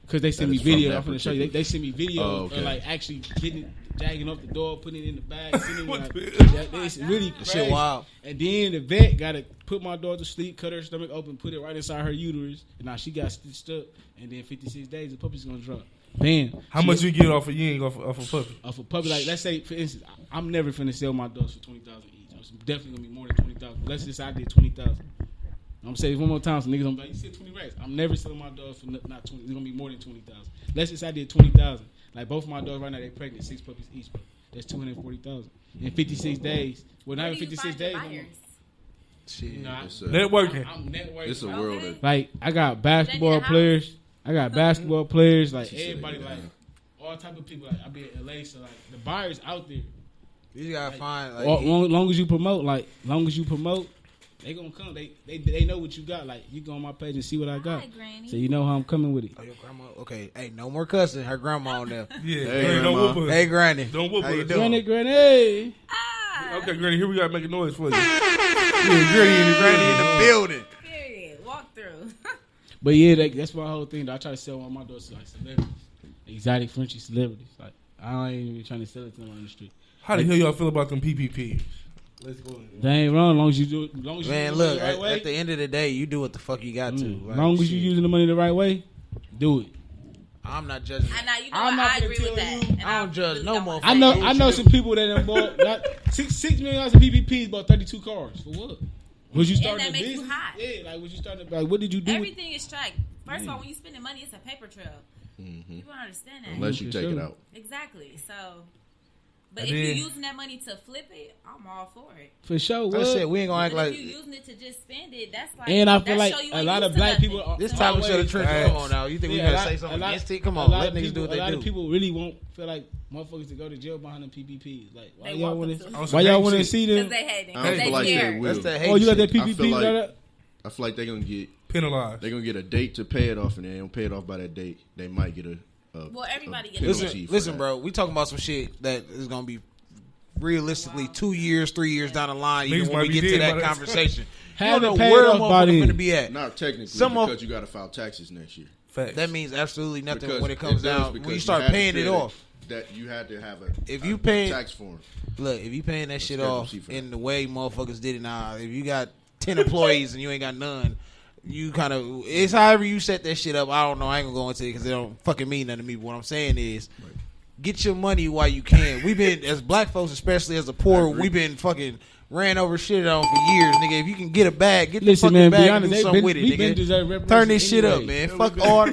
Because they send That me is from video. that I'm going to show you. particular- They send me videos Oh, okay. of like actually getting jagging off the door, putting it in the bag. Sending me, What like, the- it's really That crazy. shit wild. And then the vet got to put my daughter to sleep, cut her stomach open, put it right inside her uterus. And now she got stitched up. And then 56 days, the puppy's going to drop. Bam. How much you get off of you ain't off a puppy? Off a puppy, like let's say for instance, I'm never finna sell my dogs for 20,000 each. It's definitely gonna be more than 20,000. Let's just say I did 20,000. I'm gonna say it one more time, so niggas gonna be like, you said 20 racks. I'm never selling my dogs for not 20. It's gonna be more than 20,000. Let's just say I did 20,000. Like both of my dogs right now, they pregnant, 6 puppies each. Bro. That's 240,000 in 56 days. Well, not Where even do you 56 find your days. buyers? Shit. Nah, It's a, Networking. I'm networking. it's a like, world of. like I got basketball Then your players. I got basketball players. Like She said everybody, it, like all type of people. Like I be in LA, so like the buyers out there. You just gotta find like Long as you promote, they gonna come. They know what you got. Like you go on my page and see what I got, Hi, Granny. so you know how I'm coming with it. Oh, your grandma. Okay. Hey, no more cussing. Her grandma on there. Yeah, Hey, Granny, don't Grandma. whoop her. Hey, Granny. Don't whoop How you her. doing? Granny. Ah, Okay, Granny, here we gotta make a noise for you. Yeah, Granny in the building. period. Walk through. But yeah, that's my whole thing. Though. I try to sell all my doors to like celebrities, exotic Frenchie celebrities. Like I ain't even trying to sell it to them on the street. How the hell y'all feel about them PPP? Let's go. They ain't wrong, as long as you do it. As long as you Man, do look, it the right at way. the end of the day, you do what the fuck you got to. As Like, long as you shit. using the money the right way, do it. I'm not judging. I know you know I'm what, not I finna agree tell with that. you. And I don't judge really no don't wanna motherfucker. say I know. that. I know some people that done bought like $6 million in PPPs, bought 32 cars for what? Was you starting that a makes you business? hot. Yeah, like was you starting? Like what did you do? Everything is tracked. First of all, when you spending money, it's a paper trail. People don't understand that. Unless you For take it sure. out. Exactly. So But And if then- you're using that money to flip it, I'm all for it. For sure. Like I What? said, we ain't gonna act But like if you're using it to just spend it, that's like. And I feel that like show you a ain't lot used of to black nothing. people are this So type of always- shit. The trench. Facts. Come on now. You think we Yeah, gotta say something against it? Come a on, lot let of niggas people- do what A lot they of do. people really won't feel like motherfuckers to go to jail behind them PPPs. Like, why They y'all want want them to? to. On some Why y'all hate want to shit. see Because them? they hating. I Because feel they like they scared. will. That's the hate Oh, you got shit. that I PPP? feel You got like- that? I feel like they're gonna get Penalized. a date to pay it off, and they don't pay it off by that date. They might get a Well, everybody gets penalty Listen, for listen, that. bro. We talking about some shit that is gonna be realistically 2 years, 3 years down the line. Even Niggas when might we be get to dead that by that time. conversation, you Have don't it know paid where a off by motherfucker then. gonna be at. Not technically Some of- because you got to file taxes next year. Facts. That means absolutely nothing Because when it comes does, down. because When you start had to paying it fill off. that you had to have If a you paying- tax form. Look, if you paying that shit Schedule off C for in that. the way motherfuckers did it now, if you got 10 employees and you ain't got none, you kind of, it's however you set that shit up. I don't know. I ain't gonna go into it because it don't fucking mean nothing to me. But what I'm saying is, get your money while you can. We've been, as black folks, especially as the poor, we've been fucking ran over shit on for years, nigga. If you can get a bag, get the Listen, fucking man. Be bag honest, and do they something been, with it, we been nigga. deserve reparations Turn this shit up, anyway. man.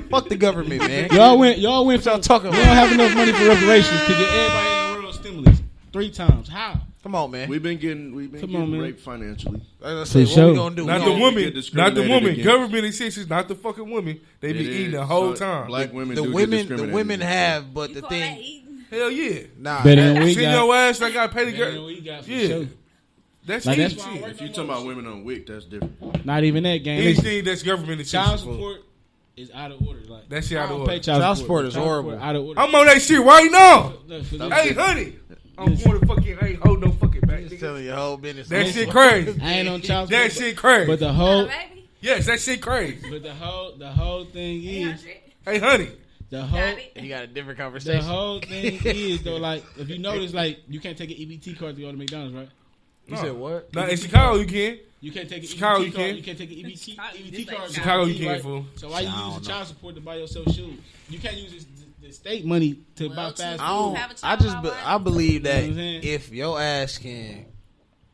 Fuck the government, man. Y'all went What y'all from talking we about? don't have enough money for reparations to get everybody in the world stimulus 3 times. How? Come on, man. We've been getting Come on, man. raped financially. Like I For said, what sure. we gonna do? Not We the gonna- women. get Not the discriminated women. against. Government exists. Not the fucking women. They be It eating is. the whole So, time. Black women The do get women, the discriminated women against. have, but You the call that thing, eating? Hell yeah. nah. Better than we Send got. your ass. I got to pay the Better than girl. we got for Yeah. sure. That's Like, easy that's why I shit. work If you talking about women on WIC, that's different. Not even that, gang. Listen, Anything that's government child assistance for. support is out of order. Like That shit out I of don't order. pay Child support is Child horrible. support out of order. I'm on that shit right now. Look, for this- Hey, honey. I'm going to fucking, I ain't hold no fucking back. Just nigga. telling your whole business. That shit crazy. I ain't on child That support. shit crazy. But the Not whole, a baby? Yes, that shit crazy. but the whole thing is 800? Hey, honey. the Got whole. it? You got a different The conversation. whole thing is though, like if you notice, like you can't take an EBT card to go to McDonald's, right? You said what? Now, in Chicago, you can. You can't take an Chicago, EBT you card. can. You can't take an EBT This card. ain't Chicago, you right? can, fool. So why you I use don't the know. child support to buy yourself shoes? You can't use the state money to buy Well, fast I You food. don't. have a I child just. while I believe that You know what I'm saying? if your ass can,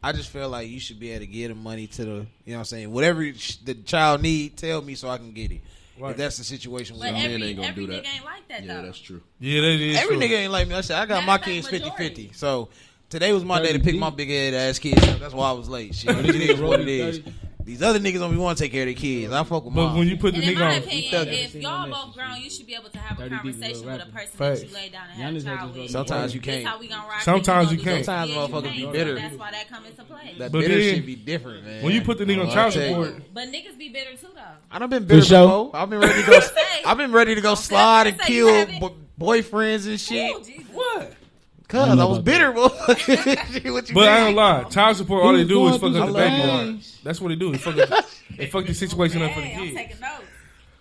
I just feel like you should be able to give the money to the. You know what I'm saying? Whatever the child need, tell me so I can get it. Right. If that's the situation. But we're in. men ain't gonna every do that. nigga ain't like that, Yeah, though. that's true. Yeah, that is Every true. nigga ain't like me. I said I got Matter my of fact, kids majority. 50-50. So today was my day to pick 30. my big head ass kids up. That's why I was late. Shit, it is what it is. 30. These other niggas don't be want to take care of their kids. I fuck with But mom. when you put the And in nigga my on, opinion, thugging. if y'all both grown, you should be able to have a 30 people conversation with a rapping. person Facts. that you lay down and Giannis have a had child this with. Sometimes you This can't. how we gonna ride. Sometimes We you gonna can't. do Sometimes this, motherfuckers you be can't. bitter. That's why that come into play. That But bitter then- shit be different, man. when you put the nigga on I'll child tell you. support, But niggas be bitter too, though. I done been bitter sure. before. I've been ready to go. I've been ready to go slide and Say kill you haven't. boyfriends and shit. Ooh, Jesus. what? Cause I know I was about bitter, boy. What you But I mean? ain't gonna lie. Child support, all He they was do is going fuck through up the some baby. things. That's what they do. They fuck the situation up for the Hey, I'm kid. taking notes.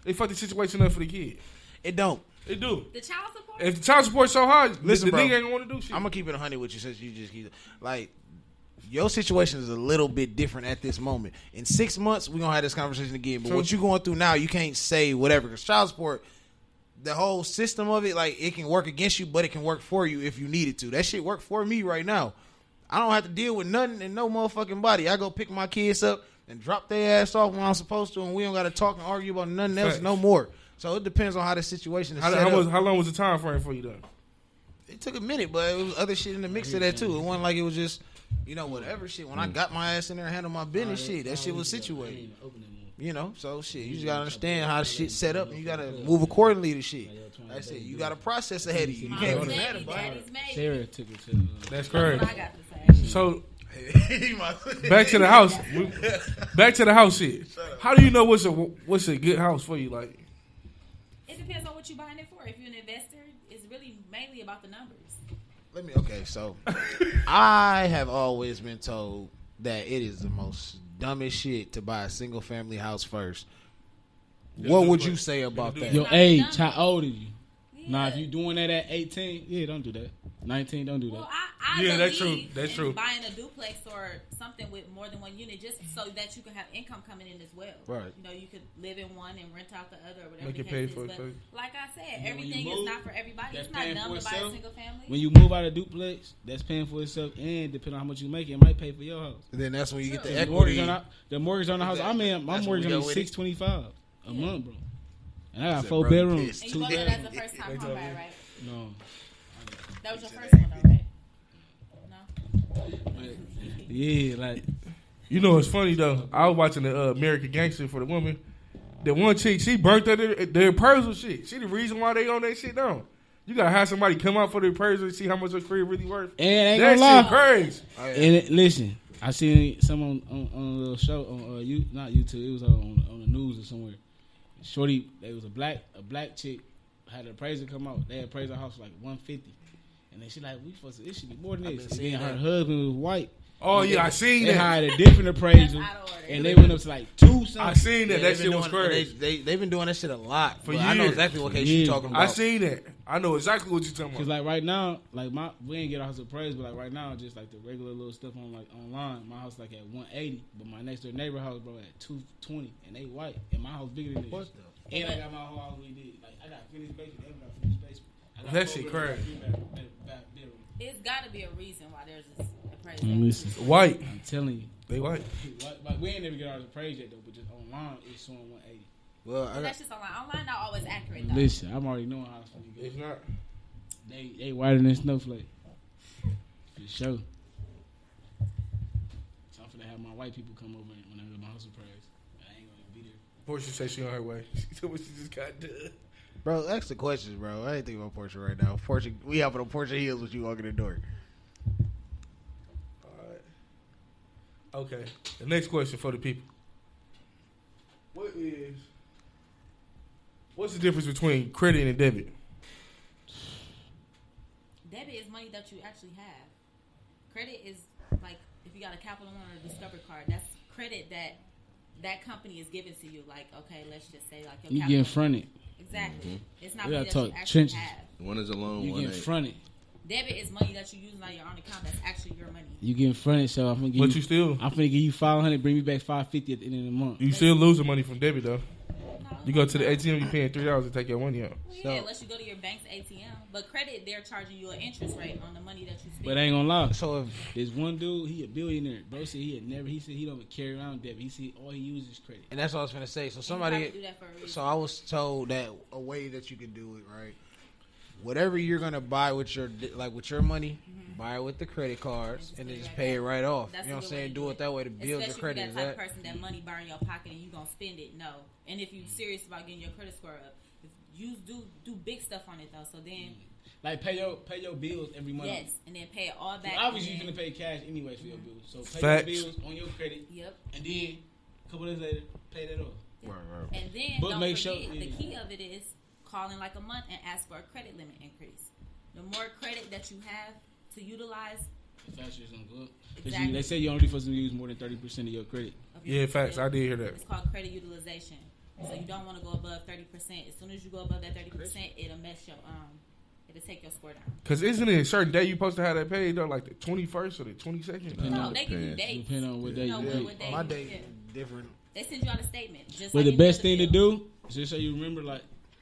They fuck the situation up for the kid. It don't. They do. The child support? If the child support's so hard, Listen, the bro. nigga ain't gonna want to do shit. I'm gonna keep it 100 with you since you just keep like your situation is a little bit different at this moment. In 6 months, we're gonna have this conversation again. But True. what you going through now, you can't say whatever because child support, the whole system of it, like it can work against you, but it can work for you if you need it to. That shit work for me right now. I don't have to deal with nothing and no motherfucking body. I go pick my kids up and drop their ass off when I'm supposed to, and we don't got to talk and argue about nothing else Facts. no more. So it depends on how the situation is set How up. long was the time frame for you though? It took a minute, but it was other shit in the mix of that too. It wasn't like it was just, whatever shit. When I got my ass in there and handled my business shit, that shit was situated. So shit, you just gotta understand how the shit's set up and you gotta move accordingly to shit. Like I said, you got a process ahead of you. You can't be Mom's mad baby, about it. daddy's made. Sarah took it to. That's That's crazy. what I got to say. So back to the house. Back to the house shit. How do you know what's a good house for you? Like, It depends on what you're buying it for. If you're an investor, it's really mainly about the numbers. Okay, so I have always been told that it is the most dumbest shit to buy a single family house first. What would you say about that? Your not age, dumb. how old are you? Yeah. Now, if you doing that at 18, yeah, don't do that. 19, don't do that. Well, I Yeah, that's believe true. That's in true. buying a duplex or something with more than one unit, just so that you can have income coming in as well. Right. You could live in one and rent out the other, or whatever Make the it case pay is. for it, But too. like I said, when you everything move, is not for everybody. that's It's not paying dumb for to buy a itself. single family. When you move out of duplex, that's paying for itself, and depending on how much you make, it might pay for your house. Then that's when you get the The mortgage equity. on the house. I mean, my That's mortgage when we on go with it. $625 a month, bro. And I got Said, 4 bro, you bedrooms, pissed. And 2 you bought that bedrooms. as a first time home buyer, right? No, That was your first one, though, right? But, yeah, like You know, it's funny though. I was watching the American Gangster for the woman. The one chick, she burnt the appraisal shit. She the reason why they own that shit down. You gotta have somebody come out for the appraisal and see how much her crib really worth. and ain't That gonna shit lie. crazy. And listen, I seen someone on a little show on not YouTube. It was on the news or somewhere. Shorty, there was a black chick had an appraiser come out. They appraised her house for like $150, and then she like, we supposed to, it should be more than this. And then her husband was white. Oh yeah, I seen They that. hired a different appraiser, That's out of order. and they went up to like 2 something. I seen that. Yeah, That shit was crazy. They've been doing that shit a lot. For But I know years. exactly what case Yeah. you talking about. I seen that. I know exactly what you talking Cause about. like right now, like we ain't get our house appraised, but like right now, just like the regular little stuff on like online, my house like at 180, but my next door neighbor house bro at 220, and they white, and my house bigger than this. What And I got my whole house redid. Like I got finished basement, they got finished basement. I got That four shit bedrooms, crazy. 3 bedroom. It's got to be a reason why there's this appraisal. Listen, White. I'm telling you, They white. like we ain't never get ours appraised yet though, but just online it's showing 180. Well, I But got, that's just online. Online not always accurate though. Listen, I'm already knowing how it's gonna go. It's not. They whiter than snowflake. For sure. So I'm finna have my white people come over when I get my house appraised. I ain't gonna be there. Portia said she on her way. She told me she just got done. bro, ask the questions, bro. I ain't thinking about Portia right now. Portia, we having a Portia Hills with you walking the door. Alright. Okay. The next question for the people. What's the difference between credit and debit? Debit is money that you actually have. Credit is like if you got a Capital One or a Discover card. That's credit that company is giving to you. Like okay, let's just say like your You Capital getting fronted. Exactly. It's not We money gotta that you talk actually trenches. have. One is a loan, You one getting ain't. fronted. Debit is money that you use on your own account. That's actually your money. You getting fronted, so I'm gonna give But you. you still I'm finna give you $500. Bring me back $550 at the end of the month. you still losing money from debit though. No, You go to the ATM, you paying $3 to take your money out. Well, yeah, So- unless you go to your bank's ATM. But credit, they're charging you an interest rate on the money that you spend. But I ain't gonna lie. So if There's one dude, he a billionaire. Bro said he said he don't even carry around debit. He said all he uses is credit. and that's what I was gonna say. So And you probably somebody, do that for a reason. so I was told that a way that you can do it, right? Whatever you're gonna buy with your money, buy it with the credit cards, and then just pay it right off. That's You know what a I'm good way saying? to Do it that way to build your Especially credit. for Is that type that? of person that money burn in your pocket and you gonna spend it. No. And if you serious about getting your credit score up, if you do big stuff on it though. So then Like pay your bills every month. yes, and then pay it all back. Obviously, and you're then- gonna pay cash anyway for your bills. So pay Facts. your bills on your credit, Yep. and then a couple days later, pay that off. Right. And then But don't make forget, sure- the key of it is calling like a month and ask for a credit limit increase. The more credit that you have to utilize, The faster it's gonna go up. 'Cause Exactly. they say you're only supposed to use more than 30% of your credit. of your Yeah, facts. I did hear that. It's called credit utilization. So you don't want to go above 30%. As soon as you go above that 30%, it'll mess your it'll take your score down. Cause isn't it a certain day you supposed to have that paid though, like the 21st or the 22nd? No, they give you depends. dates. Depending on what day You know you what get. day My you day get. different. They send you out a statement. Just But like the any best other thing to bill. do is just so you remember, like,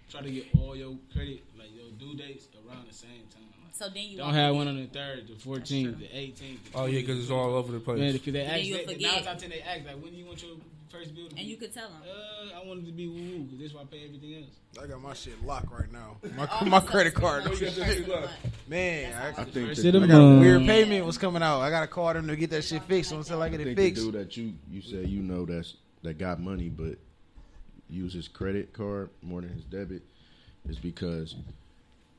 try to get all your credit, like your due dates around the same time. Like, So then you don't won't have forget. one on the 3rd, the 14th, the 18th. The Oh yeah, cause it's all over the Man, place. because they then ask, you'll they, forget. 9 times out of 10 they ask, like, when do you want your first bill to be? And you could tell them. I want it to be woo-woo, because that's why I pay everything else. I got my shit locked right now. All My this credit stuff card. is going You got to your the shit first of the locked. month. Man, That's I all. think First the, of the I got a month. weird payment was coming out. I gotta call them to get that shit fixed. Until I get I it think the fixed. dude that you say you know that got money but use his credit card more than his debit is because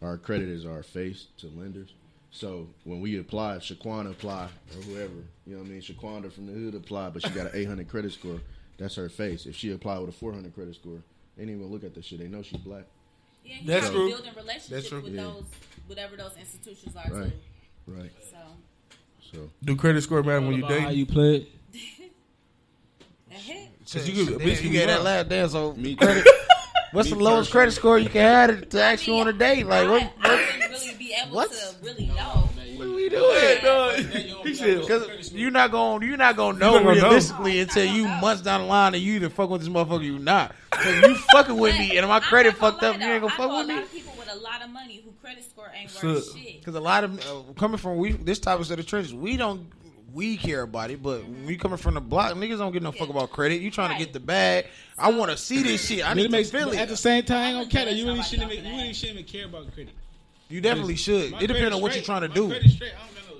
our credit is our face to lenders. So when we apply, if Shaquana apply or whoever, you know what I mean, Shaquanda from the hood apply, but she got an 800 credit score, that's her face. If she apply with a 400 credit score, they ain't even look at the shit. They know she's black. Yeah, you That's gotta true. building relationships That's true. with Yeah. those, whatever those institutions are Right. too. Right. So So Do credit score matter when you About how date? you play it. Cause you could Damn, bitch you be get that wrong. last dance. So Me credit. What's the Me lowest personally. credit score you can have to ask you on a date? Like what? I wouldn't really be able What? to really know. What are we doing? He said, Because you're not gonna know not gonna know. realistically until you months down the line and you either fuck with this motherfucker or you not. So you fucking with me and my I'm credit not gonna fucked up, lie, you ain't though. gonna fuck I know with a me. lot of people with a lot of money who credit score ain't worth So- shit. Because a lot of coming from this topic of the trenches, we care about it, but when you coming from the block, niggas don't give no fuck about credit. You trying to get the bag. I want to see this shit. I But need it to makes, feel but it. at the same time, I ain't gonna care. I'm You gonna judge somebody really off shouldn't even care about credit. You definitely should. My It depends credit on what you're straight. trying to My do. credit straight. I don't got no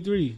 23.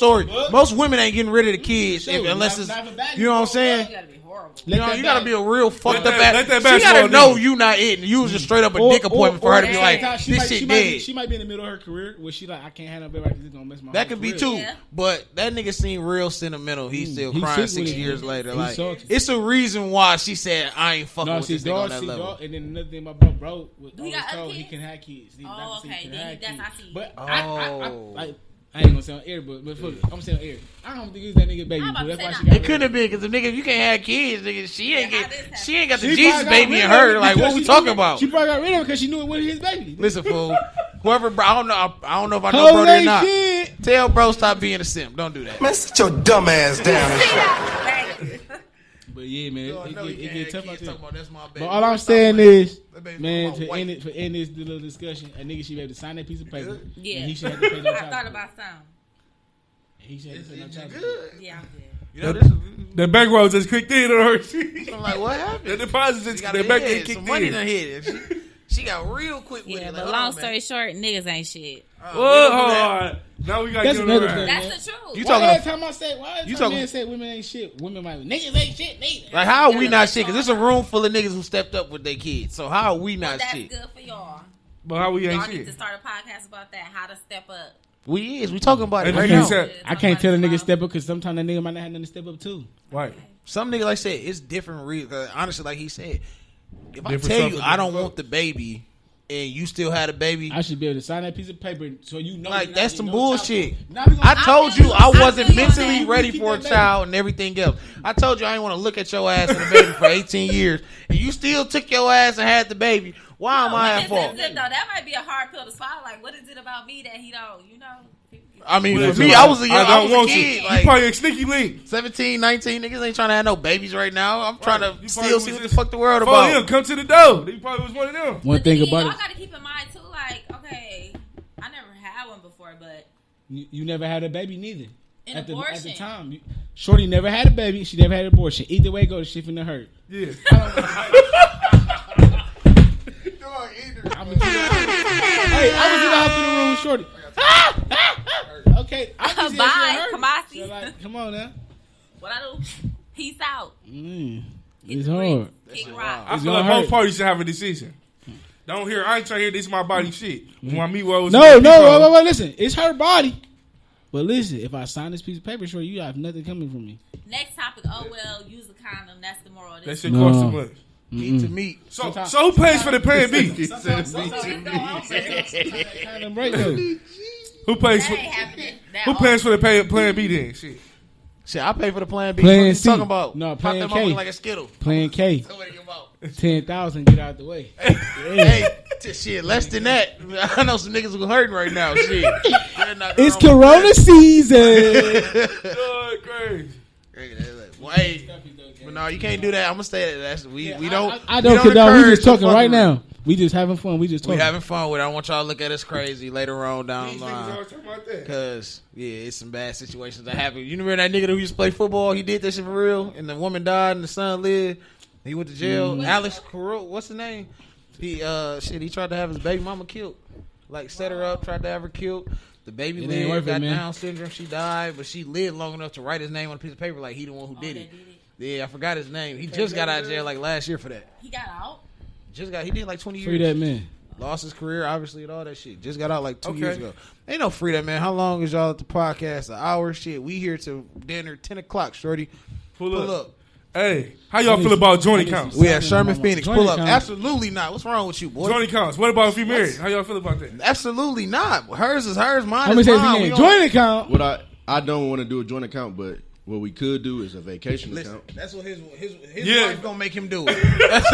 story. What? Most women ain't getting rid of the kids Sure, unless not it's for bad, you know what I'm you saying. You gotta be horrible. You know, you gotta be a real fucked up ass. let that She gotta basketball know nigga. you not it. And you was just straight up a dick appointment for her to be like, this shit dead. She might be in the middle of her career where she like, I can't have no baby. This is gonna mess my. That whole could be career. too, Yeah. but that nigga seemed real sentimental. He's still He's crying sick with 6 it. years later. He's Like salty. it's a reason why she said I ain't fucking No, with see, this nigga on dog, that see, level. dog, and then another thing about bro, with He all got this other code, he kids? can have kids. The Oh, doctor said okay, he can then have that's kids. I see. But Oh. I ain't gonna say on air, but fuck it, I'm saying on air. I don't think it's that nigga baby. I'm about Boo. to That's why say she that. got It couldn't have been because the nigga, if you can't have kids, nigga, she ain't Yeah, get, how this she ain't got the She Jesus probably got baby rid in of her. it Like, because what we she talking knew- about? She probably got rid of it because she knew it wasn't his baby. Listen, fool. Whoever, bro, I don't know if I know brother or ain't not. shit. Tell bro stop being a simp. Don't do that. Man, sit your dumb ass down. But yeah, man, it get tough out there. That's my baby. But all I'm saying is, That baby man, talking about to end this little discussion, a nigga should be able to sign that piece of paper. Yeah. And he should have to pay no I child thought support. about some. He should have to pay no child support. good. Yeah, I'm good. You know, this, The bankroll just kicked in on her. I'm like, what happened? The deposit She just got the a bank head. ain't Some kicked money in. done hit it. She got real quick with Yeah, it. but Like, long oh, story man. short, niggas ain't shit. Whoa, hold on. Now we got to That's get another it thing. right. That's the truth. You Why talking every to- time I say, why every you time talking- men say women ain't shit, women might niggas ain't shit neither. Like, how are we not shit? Because there's a room full of niggas who stepped up with their kids. So how are we Well, not that's shit? good for y'all. But how we ain't Y'all need to shit? start a podcast about that. How to step up. We is. We talking about it And right you now. said- I can't tell a nigga step up because sometimes that nigga might not have nothing to step up to. Right. Some nigga, like I said, it's different reasons. Honestly, like he said, if I Different tell stuff you for I don't different want the baby and you still had a baby, I should be able to sign that piece of paper so you know. like you're not that's getting some no bullshit. child support. Now we gonna- I told feel you you. I I wasn't feel you on mentally that. ready Keep for a that baby. child and everything else. I told you I didn't want to look at your ass and the baby for 18 years, and you still took your ass and had the baby. Why am I at fault? That might be a hard pill to swallow. Like, what is it about me that he don't, you know? I mean, Well, for me, I was a I don't want kid. you. Like, You probably a sneaky link. 17, 19 niggas ain't trying to have no babies right now. I'm trying You to probably still was see what the just- fuck the world Follow about. him. Come to the door. He probably was one of them. One But thing then about y'all it, got to keep in mind too. Like, okay, I never had one before, but you never had a baby neither. An At the abortion. time, Shorty never had a baby. She never had an abortion. Either way, go to shit finna hurt. Yeah. Hey, I was in the hospital room with Shorty. Okay, I just Bye, Kamasi. So like, come on now. what I do? Peace out. It's hard. Kick rock. I It's feel gonna like both hurt. parties should have a decision. Don't hear. I ain't trying to hear this. My body shit. When I meet what was No, wait, listen. It's her body. But listen, if I sign this piece of paper, Shorty, you have nothing coming from me. Next topic. Oh well, use a condom. That's the moral of That this. shit cost too much. Meat to meat. So Sometimes- who pays for the plan B? Kind of break though. Who pays That for? ain't happening. That Who pays for the plan B then? Shit. Shit, I pay for the plan B. Plan What you C. talking about? No, Pop plan that K. motherfucker like a Skittle. Plan K, That's what it about. 10,000, get out the way. Hey, shit, less than that. I know some niggas who hurting right now. Shit. They're not It's their own Corona season. Oh, crazy. Well, hey, but no, you can't do that. I'm gonna stay. That's we don't. I don't, we cause no, we encourage just talking the right fuckery. now. We just having fun. We just We talking. having fun with it. I don't want y'all to look at us crazy later on down These the niggas line. always talking about that. Cause it's some bad situations that happen. You remember that nigga who used to play football? He did that shit for real, and the woman died, and the son lived. He went to jail. Alex Carroll, what's the name? He he tried to have his baby mama killed. Like set her up, tried to have her killed. The baby It ain't worth lived, it, got man. Down syndrome. She died, but she lived long enough to write his name on a piece of paper, like he the one who did it. Yeah, I forgot his name. He just got out of jail like last year for that. He got out. He did like 20 years. Free that man. Lost his career, obviously, and all that shit. Just got out like 2 Okay. years ago. Ain't no free that man. How long is y'all at the podcast? An hour? Shit. We here till dinner, 10 o'clock, shorty. Pull Pull up. up. Hey, how y'all feel about joint accounts? We at Sherman Phoenix. Joint Pull up. accounts. Absolutely not. What's wrong with you, boy? Joint accounts. What about if you married? How y'all feel about that? Absolutely not. Hers is hers. Mine Let me is say mine. this We again. on- Joint account. What I don't want to do a joint account, but what we could do is a vacation Listen, account. that's what his Yeah. wife gonna make him do it.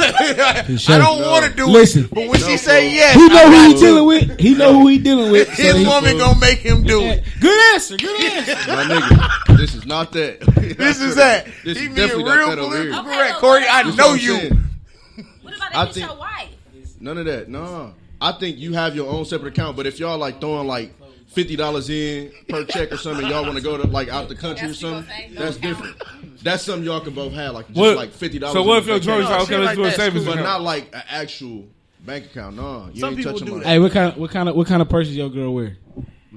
I don't No. want to do Listen. it, but when No, she say bro. yes, He know I who got he to. dealing with. He know who he dealing with. So His he- woman gonna make him do it. Good answer. Good answer. My nigga, this is not that. This is that. This He is being definitely not real that over here. political Okay, correct, look, Corey. what I else? That's know what I'm you. saying. What about I if it's think- your wife? None of that. No. I think you have your own separate account, but if y'all like throwing like $50 in per check or something, y'all want to go to like out the country or That's what you something, gonna say, no that's account. different. That's something y'all can both have, like just What- like $50. So what in if your the joint is vacation. like, okay, shit let's like do a that's savings cool. But account. not like an actual bank account. No, you Some ain't people touching do my that. Hey, what kind of wear? My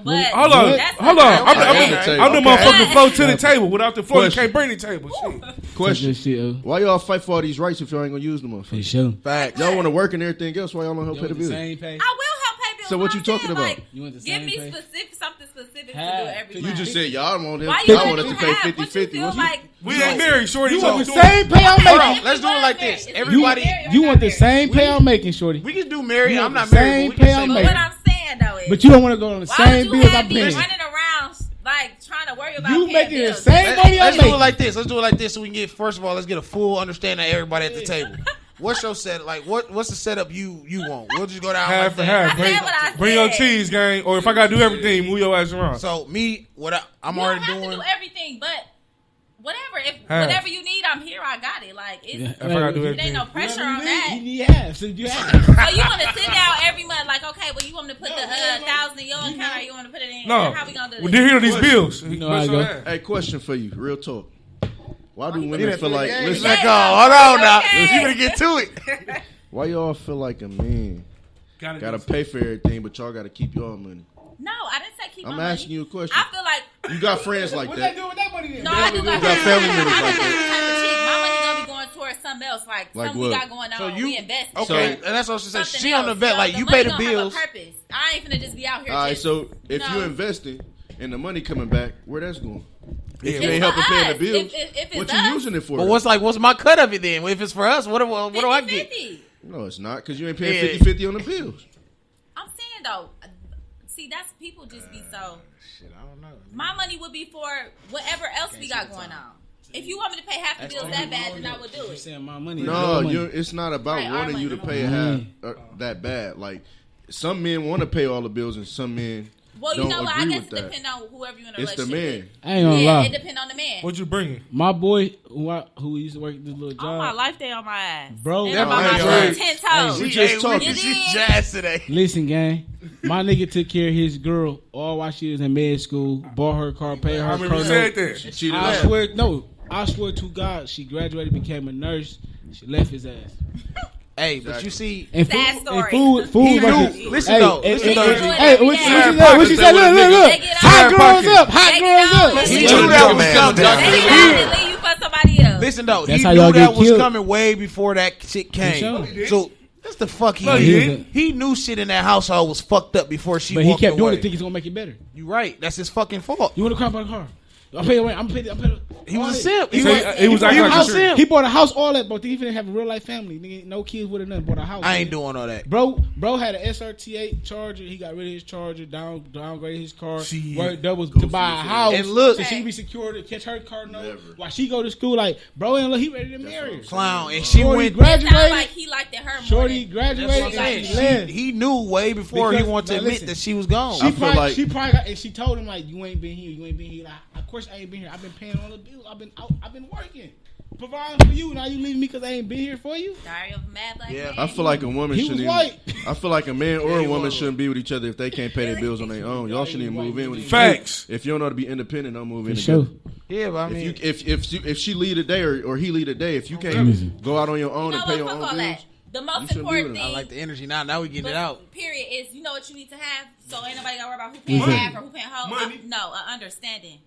but Hold on. that's I'm the Okay. motherfucking flow to the table. Without the floor, you Question. can't bring the table. Shit. Question: Shit, why y'all fight for all these rights if y'all ain't gonna use them? for sure. Facts. Y'all want to work and everything else. Why y'all don't help pay the bills? Same pay. I will help pay bills. So what I'm you talking saying, about? Like, You want the give same me pay? something specific to do Half. every You month. You just said y'all want Why us. you Y'all want us to pay half? What you 50-50. feel like? We ain't married, shorty. You so want the we doing- same pay I'm Okay, making. Hold on, if let's you do it was like married, this. if Everybody- you married or You not want the married. same pay I'm making, shorty. We can do married. You I'm want not the married. same But we can pay say I'm But making. what I'm saying though is, But you don't want to go on the why same would you bills have I'm me paying. running around like trying to worry about You paying making the bills. same money I Let's do it make. like this. Let's do it like this so we can get, first of all, let's get a full understanding of everybody at the table. What's your set? Like, what's the setup you want? We'll just go down Half like and that. half. I said what I Bring your said. cheese, gang. Or if I gotta do everything, move your ass around. So me, I'm You already don't have doing. to do everything, but whatever. If Half. whatever you need, I'm here. I got it. Like it's, If I gotta do it ain't no everything. pressure on that. You need half. So you have. So you want to sit down every month, like, okay, well, you want me to put the 1,000 in your account, or you want to put it in? No. How we gonna do Well, this? here are these bills. You know how I go. Hey, question for you. Real talk. Why do Get women it feel for the like game. listen? Let go. Yeah. Hold on now. Okay. You gonna get to it. Why y'all feel like a man gotta pay for everything, but y'all gotta keep y'all money? No, I didn't say keep I'm my asking money. you a question. I feel like You got friends like What they that. do with that money then? no, I do You got got family I'm members not like the that. type of chick. My money gonna be going towards something else, like something we what? got going on. So you we invest. in okay? shit. And that's what she said. Something She on the else. vet. So Like you money pay the gonna bills. Have a purpose. I ain't finna just be out here. All right, just, so if know. you investing and the money coming back, where that's going? If you It's ain't for helping paying the us. bills, If it's what you us. using it for? But what's my cut of it then? If it's for us, what do I get? 50-50. No, it's not because you ain't paying Yeah. 50-50 on the bills. I'm saying though, see, that's people just be so. Shit, I don't know. My money would be for whatever else we got going on. If you want me to pay half the bills that bad, then I would do You it. saying my money? No, your money. it's not about Right, our wanting you to money. pay half that bad. Like some men want to pay all the bills, and some men Well, you don't know what? I agree guess with it that. depends on whoever you in a It's the relationship man. I ain't with. gonna Yeah, lie. it depends on the man. What you bringing? My boy, who used to work this little All my job, life they on my ass. Bro, And that I'm on might my be 10 toes. We just talking. You She did. jazz today. listen, gang. My nigga took care of his girl all while she was in med school. Bought her car, paid her I remember car you said note. that. Cheated I on. swear, no. I swear to God, she graduated, became a nurse. She left his ass. Hey, but you see, And Sad food, story. and food He was knew. Listen though, listen though. Hey, what she Sad said? What she said? Look, look, look. They get Hot out. girls up. Hot They girls get out. up. He He knew took that your was man coming. down. They get out and leave you for somebody else. Listen though, That's he how knew y'all that get was killed. coming way before that shit came. sure. So that's the fuck he No, he did. didn't. He knew shit in that household was fucked up before she But he walked kept doing away. it, thinking it's gonna make it better. You right. That's his fucking fault. You want to cry about the car? I'm paying. I'm paying. He was a simp. He He was was- acting like a house trick. simp. He bought a house, all that, but he didn't have a real life family. Nigga, no kids with or nothing. Bought a house. I ain't nigga. doing all that. Bro had an SRT8 Charger. He got rid of his Charger, downgraded his car. Shit. Worked doubles to buy a house. And look- so she can be secure to catch her car note Never. while she go to school. Like, bro, and look, he ready to marry her. Clown. And she Shorty went. It graduated. sounds like he liked it her more. Shorty than- That's graduated. what I'm and she saying. left. He knew way before he Because- wanted to now admit listen. that she was gone. She I feel probably, like- she probably got, and she told him like, "You ain't been here. You ain't been here." Like, of course I ain't been here. I've been paying all the bills. I've been out. I've been working, providing for you. Now you leaving me because I ain't been here for you. Diary of a Mad Black Yeah. Man. I feel like a woman He shouldn't. was white. I feel like a man or he a woman was. shouldn't be with each other if they can't pay their bills on their own. Y'all shouldn't even move in with each other. Facts. If you don't know how to be independent, don't move in For together. sure. Yeah, but I If mean, you if she lead a day or he lead a day, if you can't go out on your own You know and pay what? your Fuck own all bills, that. The You most shouldn't be important with thing. I like the energy now. Now we getting it out. Period is you know what you need to have, so ain't nobody gotta worry about who paying Money. half or who paying whole. Money. No, an understanding.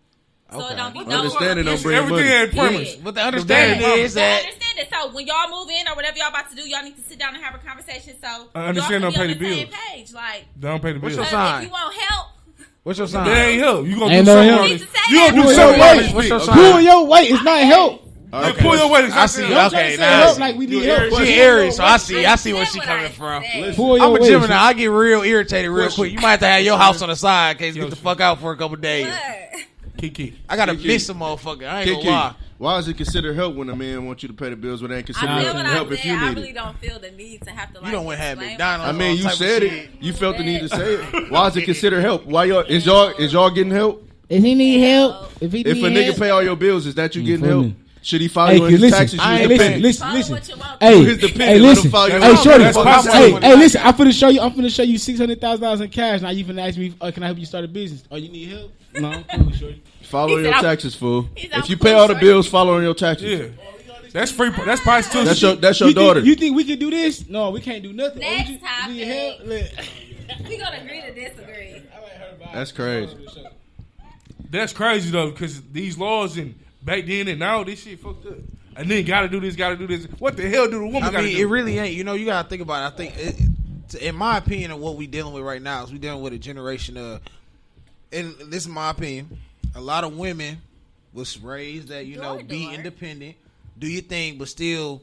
So Okay. it don't be no Understanding don't bring Everything money. had premise. Period. But the understanding Damn. is I that understand it. So when y'all move in or whatever y'all about to do, y'all need to sit down and have a conversation. So I understand y'all don't can pay be the on the same bills. page. Like, They don't pay the bills. What's your but sign? if you want help, what's your That sign? ain't help. You gonna Ain't do no something help. on You this. need to say You gonna it. do Who something your on weight? this What's your bitch. sign? Pulling your weight is not help. Yeah, pull your weight. I see. Don't try Okay, to say now I help see. like we need You help. She Aries, so I see where she Understand coming what from. I said. Pull your I'm a weight. Gemini. I get real irritated real Question. quick. You might have to have your house on the side in case you get the fuck out for a couple days. What? Kiki. I gotta Kiki. miss a motherfucker. I ain't Kiki, gonna lie. why is it considered help when a man wants you to pay the bills when they ain't I considered feel what help I if said. you I need really it? don't feel the need to have to like. You don't want to have explain McDonald's. I all mean, you type of said shit. it. You felt the need to say it. Why is it considered help? Why y'all is y'all getting help? If he need help, if he If need a nigga help, pay all your bills, is that you getting feel help? me. Should he file Hey, you on his listen, taxes? I You ain't his listen, dependent. Follow listen. what you want. Hey, His dependent. hey, Let him listen. file your Hey, own shorty. That's taxes. possible. Hey, listen. I'm finna show you $600,000 in cash. Now you finna ask me, can I help you start a business? Oh, you need help? No, I'm cool, shorty. Follow He on your said, taxes, fool. he said, If you I'm pay cool, all the shorty. bills, follow on your taxes. Yeah. That's free. That's prostitution. That's your You daughter. Think, you think we can do this? No, we can't do nothing. Oh, Next you topic. need help? Look. We gonna agree to disagree. That's crazy. That's crazy though, because these laws and back then and now this shit fucked up. And then gotta do this, gotta do this. What the hell do the woman I gotta mean, do? it really ain't. You know, you gotta think about it. I think, in my opinion, of what we dealing with right now is we dealing with a generation of, and this is my opinion, a lot of women was raised that be Door. independent, do your thing, but still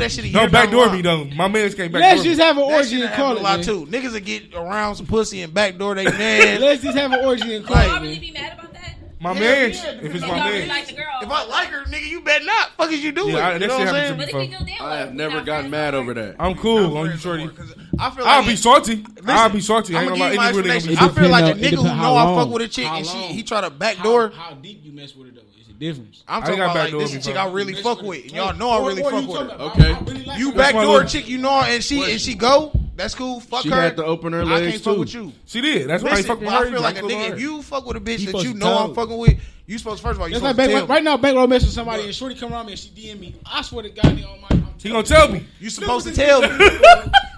that shit a year. Don't backdoor down me the line. though. My man's can't backdoor Let's me. just have an That orgy shit and happen call a it, lot man. too. Niggas will get around some pussy and backdoor they man. Let's just have an orgy and call You it, already man. be mad about that? My Yeah, man. yeah, If it's You my don't really man. like the girl. If I like her, nigga, you better not. Fuck is you doing? Yeah, you that know shit what I'm happened saying? to me. But if you do, then I what? have We never not gotten friends mad no over more. that. I'm cool on you, shorty. I feel I'll like be salty. I'll be salty. I I'm ain't gonna gonna lie. give you my Any really explanation. gonna I feel like a It nigga who depend know how I fuck long. with a chick How and long? he try to backdoor. How deep you mess with her though? It's a difference. I'm I talking got about like backdoor this before. chick I really fuck with. And y'all know I really fuck with her. Okay. You That's my backdoor little- a chick, you know, and she go. That's cool. Fuck She her. had to open her I legs can't fuck too. with you. She did. That's why I ain't Listen, fucking but with her. I feel like a I'm cool nigga, with if her. you fuck with a bitch You that supposed you to know tell I'm her. fucking with, you supposed first of all you That's supposed like to tell me. right now, back row mess with somebody and shorty come around me and she DM me. I swear to God, nigga, on my. He gonna tell me. You supposed to tell me.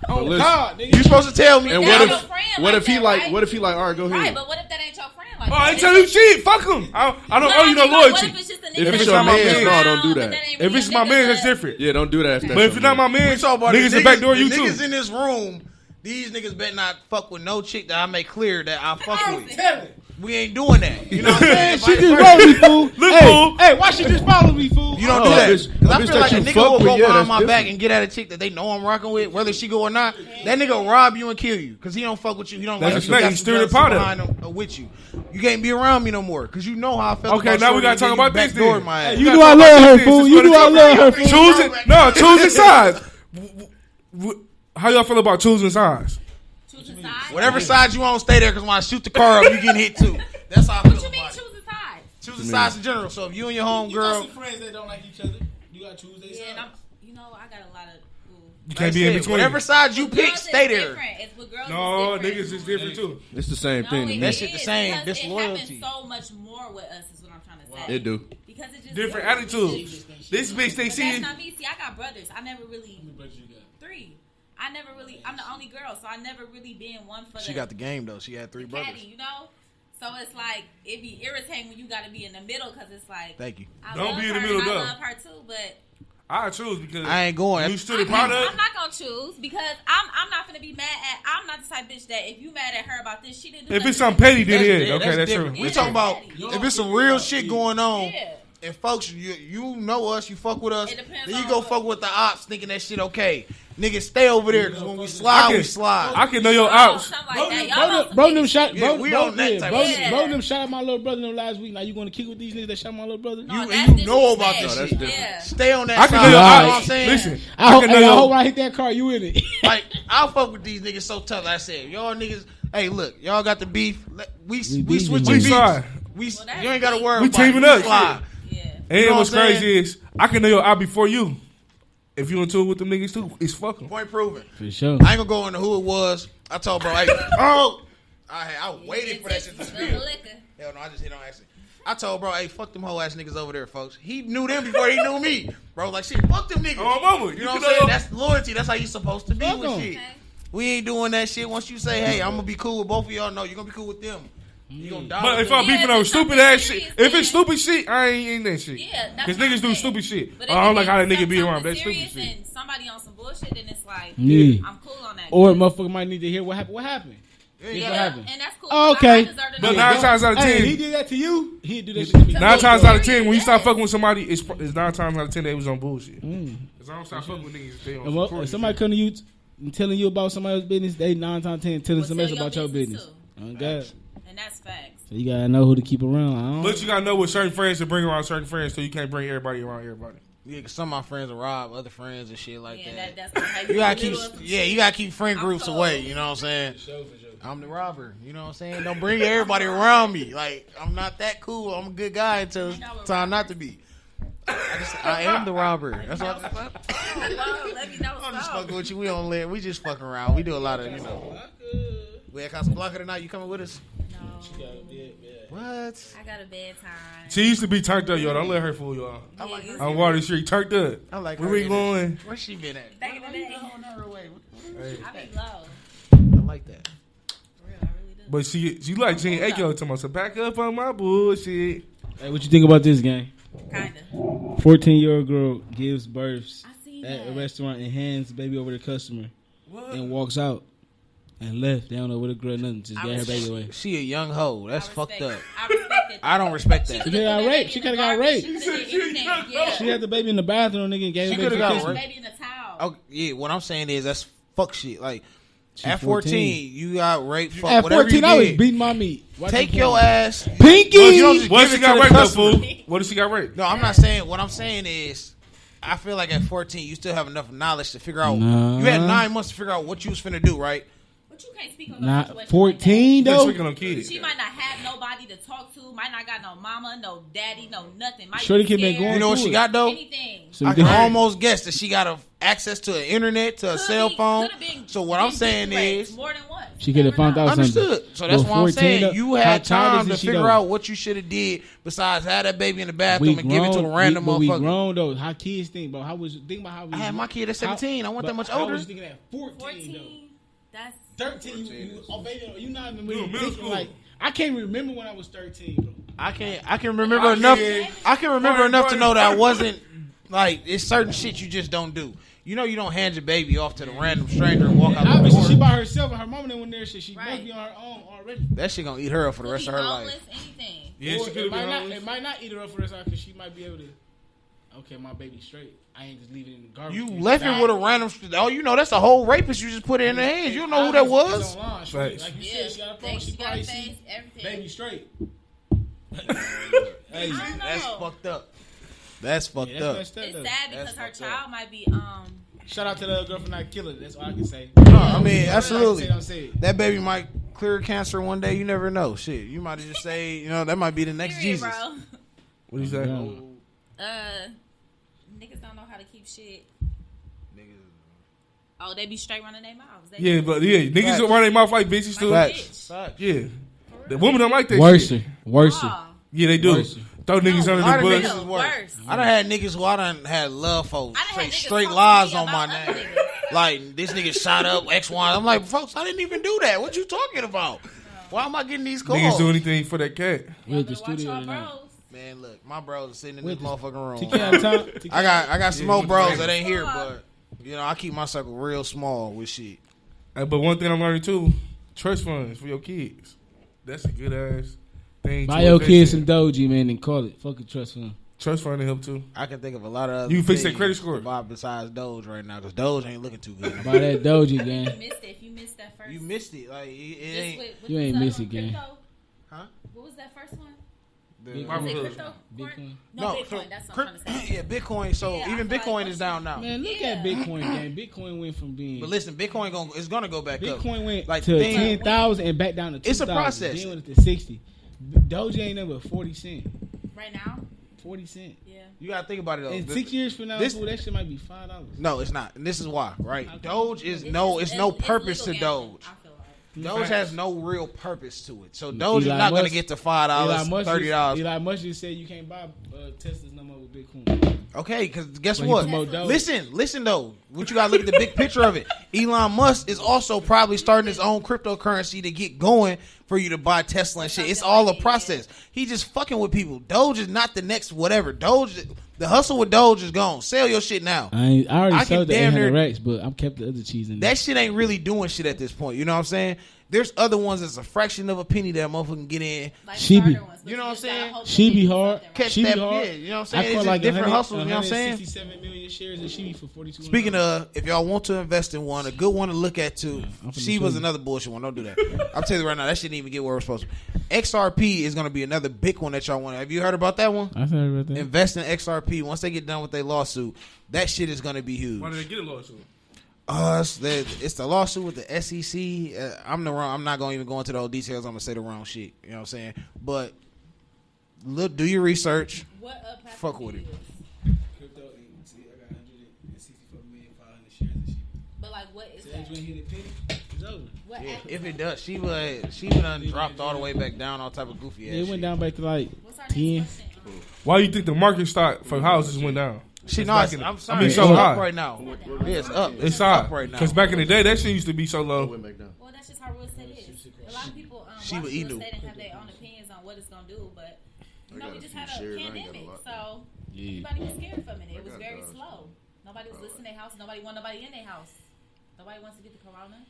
Oh listen. God, nigga. You supposed to tell me. And That's what your if friend what like if he that, like right? what if he like, all right, go Right, ahead. but what if that ain't your friend like Oh, that? I ain't tell you shit. Fuck him. I don't But owe you no I mean, like, loyalty. what if it's just a nigga If that it's you your around, man, no, don't do but that. ain't If really it's my nigga man, that's that- different. Yeah, don't do that if that's But if your you're not my man. man, We talk about niggas the will backdoor you the too. niggas in this room. These niggas better not fuck with no chick that I make clear that I fuck with. We ain't doing that. You know what I'm saying? She Vice just versa. followed me, fool. Look, hey, fool. hey, why she just followed me, fool? You don't Oh, do that. a bitch- 'Cause a I bitch feel that like a you nigga fuck will with, go yeah, behind that's my back different. and get at a chick that they know I'm rocking with, whether she go or not. That nigga will rob you and kill you because he don't fuck with you. He don't That's like a you. fact. Got He some stirred the jealousy pot up. behind him with you. You can't be around me no more because you know how I felt. Okay, about now we shorty, gotta talk and about you this then. backdoored my ass. You knew I love her, fool. You knew I love her, fool. Choosing, no, choosing sides. How y'all feel about choosing sides? Choosing sides? Whatever side you on, stay there because when I shoot the car up, you getting hit too. That's how I feel What you mean about it. choosing sides? Choosing sides in general. So if you and your home You got girl, some friends that don't like each other. You got to choose their Yeah, side. and you know, I got a lot of. You can't be in between. whatever side you With pick, girls, stay it's there. different. It's with girls. No, it's different. niggas is different too. It's the same thing to it me. That shit the is, same, because disloyalty. It happens so much more with us. Is what I'm trying to say. It do. Because it just Different attitudes. This bitch, they But see that's you. not me. See, I got brothers. I never really How many brothers you got? 3. I never really. I'm the only girl, so I never really been one for She got the game though. She had 3 brothers. caddy, you know. So it's like it be irritating when you got to be in the middle because it's like Thank you. I Don't love be in the her middle, and though. I love her too, but I choose because I ain't going. you stood the I'm product. not gonna choose because I'm not gonna be mad at. I'm not the type bitch that if you mad at her about this, she didn't do If it's nothing. something petty, then That's- yeah, okay, that's true. different. We Yeah, talking about that's if it's some real shit going on. Yeah. And folks, you know us, you fuck with us. It depends Then you on go what- fuck with the ops, thinking that shit okay. Niggas, stay over there because when we slide, we slide. I can know your Y'all outs. something like that. Y'all know some Bro, niggas them shot. Yeah, Bro, we bro, on that yeah, type bro, of shit. bro, them shot at my little brother them last week. Now you going to kick with these niggas that shot my little brother? No, You- that's and you know about disrespect. this No, shit. that's Yeah. Stay on that I can side. know your You know Right. what I'm outs. saying? Listen, I hope, can know hey, I your- hope when I hit that car, you in it. Like, I'll fuck with these niggas so tough. Like I said, y'all niggas, hey, look, y'all got the beef. We beefing, switching man. We beefs. side. Well, that's You ain't got to worry We about it. teaming We up. slide. Yeah. And You know what's what I'm crazy is I can know your out before you. If you in tune with them niggas too, it's fucking. Point proven. For sure. I ain't gonna go into who it was. I told bro, hey, I waited for that shit to spill. Liquor. Hell no, I just hit on accident. I told bro, hey, fuck them whole ass niggas over there, folks. He knew them before he knew me. Bro, like shit, fuck them niggas. Oh, mama, You know what I'm can saying? know- That's loyalty. That's how you supposed to be Fuck with 'em. shit. Okay. We ain't doing that shit. Once you say, hey, I'm gonna be cool with both of y'all, no, you're gonna be cool with them. You gonna die But with if them. I'm beefing if over it's stupid something ass serious, shit, if then- it's stupid shit, I ain't in that shit. Yeah, that's Because what niggas I'm do saying. stupid shit. But Oh, I don't if like how that it's nigga be something around. That's stupid serious shit. and somebody on some bullshit, then it's like Yeah. I'm cool on that. Or a motherfucker might need to hear what happened. What happened? Yeah, Here's yeah, what happened. and that's cool. Oh, I okay. deserve to But know. 9 times out of Hey, 10, he did that to you. He'd do that shit to me. 9 times out of 10, when you start Yes. fucking with somebody, it's 9 times out of 10 they was on bullshit. Because I don't start fucking with niggas. They on And some if corny somebody shit. come to you and telling you about somebody else's business, they 9 times 10 telling Well, somebody tell else your about your business, business. Oh God. And that's facts. So you gotta know who to keep around. I don't But you gotta know what certain friends to bring around certain friends, so you can't bring everybody around everybody. Yeah, 'cause some of my friends will rob other friends and shit like Yeah, that. that's how You gotta keep, you gotta keep friend I'm groups cold. away. You know what I'm saying? I'm the robber. You know what I'm saying? Don't bring everybody around me. Like I'm not that cool. I'm a good guy until it's time not to be. I am the robber. That's what I'm Let me know. just so. fucking with you. We don't live. We just fucking around. We do a lot of, you know. We at Casablanca tonight. You coming with us? No, What? I got a bedtime. She used to be turned up, y'all. Don't let her fool y'all. I like her. On Water Street, turned up. I like Where her we energy. going? Where's she been at? Back in the day. On her way. I be low. I like that. For real, I really do. But she like Gene Aiko to me. So back up on my bullshit. Hey, what you think about this game? Kinda. 14-year-old girl gives birth I seen at a that. restaurant and hands the baby over to the customer What? and walks out and left. They don't know what a girl nothing. Just gave her baby away. She a young hoe. That's I fucked respect up. it. I respect it. I don't respect She that. could've She got put that raped. baby She in the could've got garbage. raped. She could've did anything. Yeah. She had the baby in the bathroom, nigga, and gave She her baby could've to got kiss her. raped. Baby in a towel. Oh, yeah, what I'm saying is that's fuck shit. Like, At 14, you got raped. Fuck, At whatever 14, you I was did. beating my meat. Take your ass. Pinky. Well, you don't just What give if she it got to the raped though, customer. fool? What if she got raped? No, I'm not saying. What I'm saying is, I feel like at 14, you still have enough knowledge to figure out. Nah. You had 9 months to figure out what you was finna do, right? But you can't speak on no Not situation 14 like You're though. speaking on kids. that. She might not have nobody to talk to. Might not got no mama, no daddy, no nothing. Might Shorty be can make scared. going You know what through she it. got though? Anything. So I they- can almost guess that she got access to an internet, to a cell phone. Could've been- So what I'm been saying raped is, more than once. She could have found out something. understood. So that's But why I'm 14 saying though, you how had childish time to is she, figure though? out what you should have did besides have that baby in the bathroom We and give it to a random but we motherfucker. grown though. How kids think, bro? How was think about how we? I had my kid at 17. I wasn't that much How older. was you thinking at 14 though? 14. That's 13, you baby, you not even You really in middle thinking school. like. I can't remember when I was 13, bro. I can remember enough. I can remember enough to know that I wasn't like it's certain shit you just don't do. You know, you don't hand your baby off to the random stranger and walk out the Obviously, door. she by herself and her mama didn't there. Shit, she Right. must be on her own already. That shit gonna eat her up for the could rest be of her homeless, life. anything. Yeah, Or she could have been homeless. it might not eat her up for the rest of her because she might be able to. Okay, my baby's straight. I ain't just leave it in the garbage. You can. left it with a random. Oh, you know that's a whole rapist. You just put it in their hands. You don't know who that was. It's online, shorty. Facts. Like you Yeah, said, she got a phone. thanks, She she got probably a see face, everything. baby straight. Hey, I don't that's know. fucked up. That's fucked Yeah, up. that's messed up, It's though. sad because That's her fucked up. child might be Shout out to the girlfriend not killer. That's all I can say. No, I mean, absolutely. Don't say it. That baby might clear cancer one day. You never know. Shit, you might have just say, you know, that might be the next period, Jesus. bro. What do you say? Niggas don't know how to keep shit. Oh, they be straight running their mouths. They Yeah, but yeah, niggas don't run their mouth like bitches too. Like Facts. bitch. Yeah, the women don't like that Worser, shit. worser. Oh, Yeah, they do. Worse. Throw niggas a under lot the of bus. niggas is worse. worse. I done had niggas who I done had love for I done had say niggas straight talk to lies me on my about other name. niggas. Like this nigga shot up X Y. I'm like, folks, I didn't even do that. What you talking about? Why am I getting these calls? Niggas do anything for that cat. We at the Y'all better watch studio y'all tonight. bros. Man, look, my bros are sitting in With this this- motherfucking room. TK out of town. TK I got some more Yeah, bros you that ain't here, Fuck. but you know, I keep my circle real small with shit. But one thing I'm learning too, trust funds for your kids. That's a good ass thing. Buy to your invest kids in. some Doji, man, and call it. Fuck a trust fund. Trust fund to help too. I can think of a lot of other You can fix that things credit score. to buy besides Doge right now because Doge ain't looking too good. Buy that Doji, You gang. missed it. If you missed that first. You missed it. Like it Just ain't. with You the ain't other miss one, it, gang. crypto? Huh? What was that first one? Big Was it Bitcoin. crypto? Bitcoin. No, Bitcoin. That's what I'm trying to say. Yeah, Bitcoin. So Yeah, I even feel like Bitcoin most is down now. Man, look at Bitcoin, gang. Bitcoin went from being. But listen, Bitcoin is gonna go back up. Bitcoin went Like, to the thing- 10,000 and back down to 2,000. It's a process. Then went to 60. Doji ain't number 40 cent. Right now? 40 cent. Yeah. You gotta think about it though. In The- 6 years from now, this- fool, that shit might be $5. No, it's not. And this is why, right? Okay. Doge is It's no. just- It's no it's purpose to legal gambling, Doge. I feel like. Doge has no real purpose to it. So Doge is Elon not gonna Musk- get to $5, $30. Elon Musk just said you can't buy Teslas no more with Bitcoin. Okay, because guess But he what? promote Doge. Listen though. What you gotta look at the big picture of it. Elon Musk is also probably starting his own cryptocurrency to get going for you to buy Tesla and shit. It's all a process. He just fucking with people. Doge is not the next whatever. Doge, the hustle with Doge is gone. Sell your shit now. I already I can sold the damn 800 near- racks, but I'm kept the other cheese in there. That shit ain't really doing shit at this point. You know what I'm saying? There's other ones that's a fraction of a penny that motherfucker can get in. Like She be- starter ones, but you know what I'm just gotta saying? hope She they be do hard. something Catch She that, be hard. yeah, you know what I'm I saying? It's caught just like different hustles, you know what I'm saying? 167 million shares of Shibi for 42. Speaking of, if y'all want to invest in one, a good one to look at too. I'm finna She show was you. another bullshit one. Don't do that. I'm telling you right now, that shit didn't even get where we're supposed to. XRP is going to be another big one that y'all want. Have you heard about that one? I heard about that. Invest in XRP. Once they get done with their lawsuit, that shit is going to be huge. Why did they get a lawsuit? It's the lawsuit with the SEC. I'm not going to even go into the whole details. I'm going to say the wrong shit. You know what I'm saying? But look, do your research. What platform Fuck do with you it. use? Crypto, see, I got 164,500,000 shares of Shibi. But like, what is So that? when you hit a penny, it's over. What Yeah, app is if it that? does, she would done dropped all the way back down, all type of goofy ass It shit. went down back to like What's our 10. next question? Why you think the market stock for houses went down? She It's no, back it's, in- I'm I sorry. mean, It's so up high. right now. Yeah, it's up. It's up high. right now. Because back in the day, that shit used to be so low. Went back down. Well, that's just how real estate is. A lot of people She watch would real Inu. estate and have their own opinions on what it's gonna do, but you know, got we a just few had a shares. I ain't got a pandemic, lot. so Yeah. everybody was scared from it. It was got very Dodge. slow. Nobody was listing their house. Nobody want nobody in their house. Nobody wants to get the corona.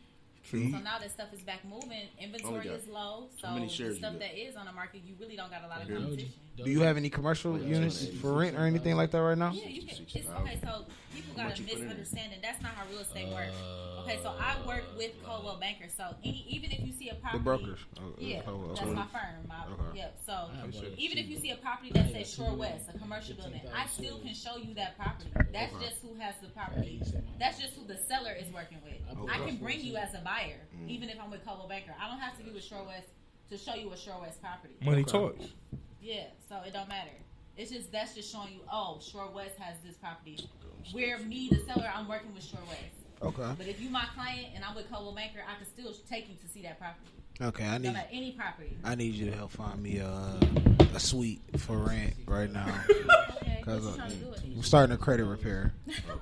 True. So now that stuff is back moving. Inventory got- is low. So how many the shares you stuff got? that is on the market, you really don't got a lot of Doge. competition. Do you have any commercial units for rent or anything like that right now? Yeah, you can. It's okay. So people got much a you put in there? misunderstanding. That's not how real estate works. Okay, so I work with Coldwell Banker. So even if you see a property, The brokers. yeah, Coldwell. that's my firm. Okay. Yep. So even if you see a property that says Shore West, a commercial building, I still can show you that property. That's just who has the property. That's just who the seller is working with. I can bring you as a buyer, even if I'm with Coldwell Banker. I don't have to be with Shore West to show you a Shore West property. Money talks. Yeah, so it don't matter. It's just that's just showing you. Oh, Shore West has this property. Where me, the seller, I'm working with Shore West. Okay. But if you my client and I'm with Coldwell Banker, I can still take you to see that property. Okay, No matter any property. I need you to help find me a suite for rent right now. Okay, what Cause you trying to do it? I'm starting a credit repair.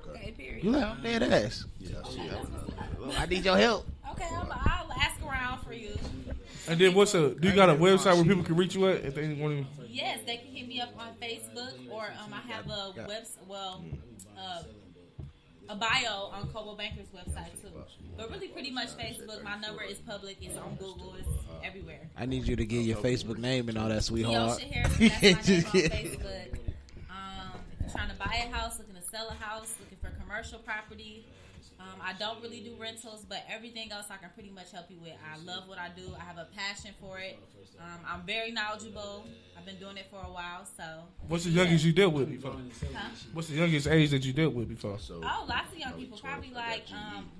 Okay, period. You like, I'm dead ass. I need your help. Okay, I'll ask around for you. And then do you got a website where people can reach you at if they want to? Yes, they can hit me up on Facebook or I have a a bio on Coldwell Banker's website too. But really, pretty much Facebook. My number is public. It's on Google. It's everywhere. I need you to get your Facebook name and all that, sweetheart. Keosha Harrison, that's my name on Facebook. If you're trying to buy a house, looking to sell a house, looking for commercial property. I don't really do rentals, but everything else I can pretty much help you with. I love what I do. I have a passion for it. I'm very knowledgeable. I've been doing it for a while. So, what's the youngest you dealt with before? Huh? What's the youngest age that you dealt with before? Oh, lots of young people. Probably like,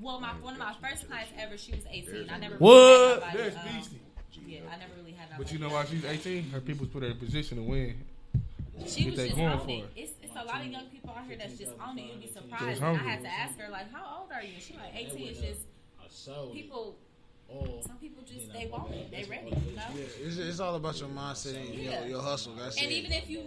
one of my first clients ever, she was 18. I never What? really had nobody, That's beastie. Yeah, I never really had nobody. But you know why she's 18? Her people put her in a position to win. She was they just going on for it. it. It's a lot of young people out here that's just on it. You'd be Just surprised. And I hungry. had to ask her, like, how old are you? She like 18. It's just people. Some people just they want it. They ready. You know. It's all about your mindset and your hustle. That's And it. even if you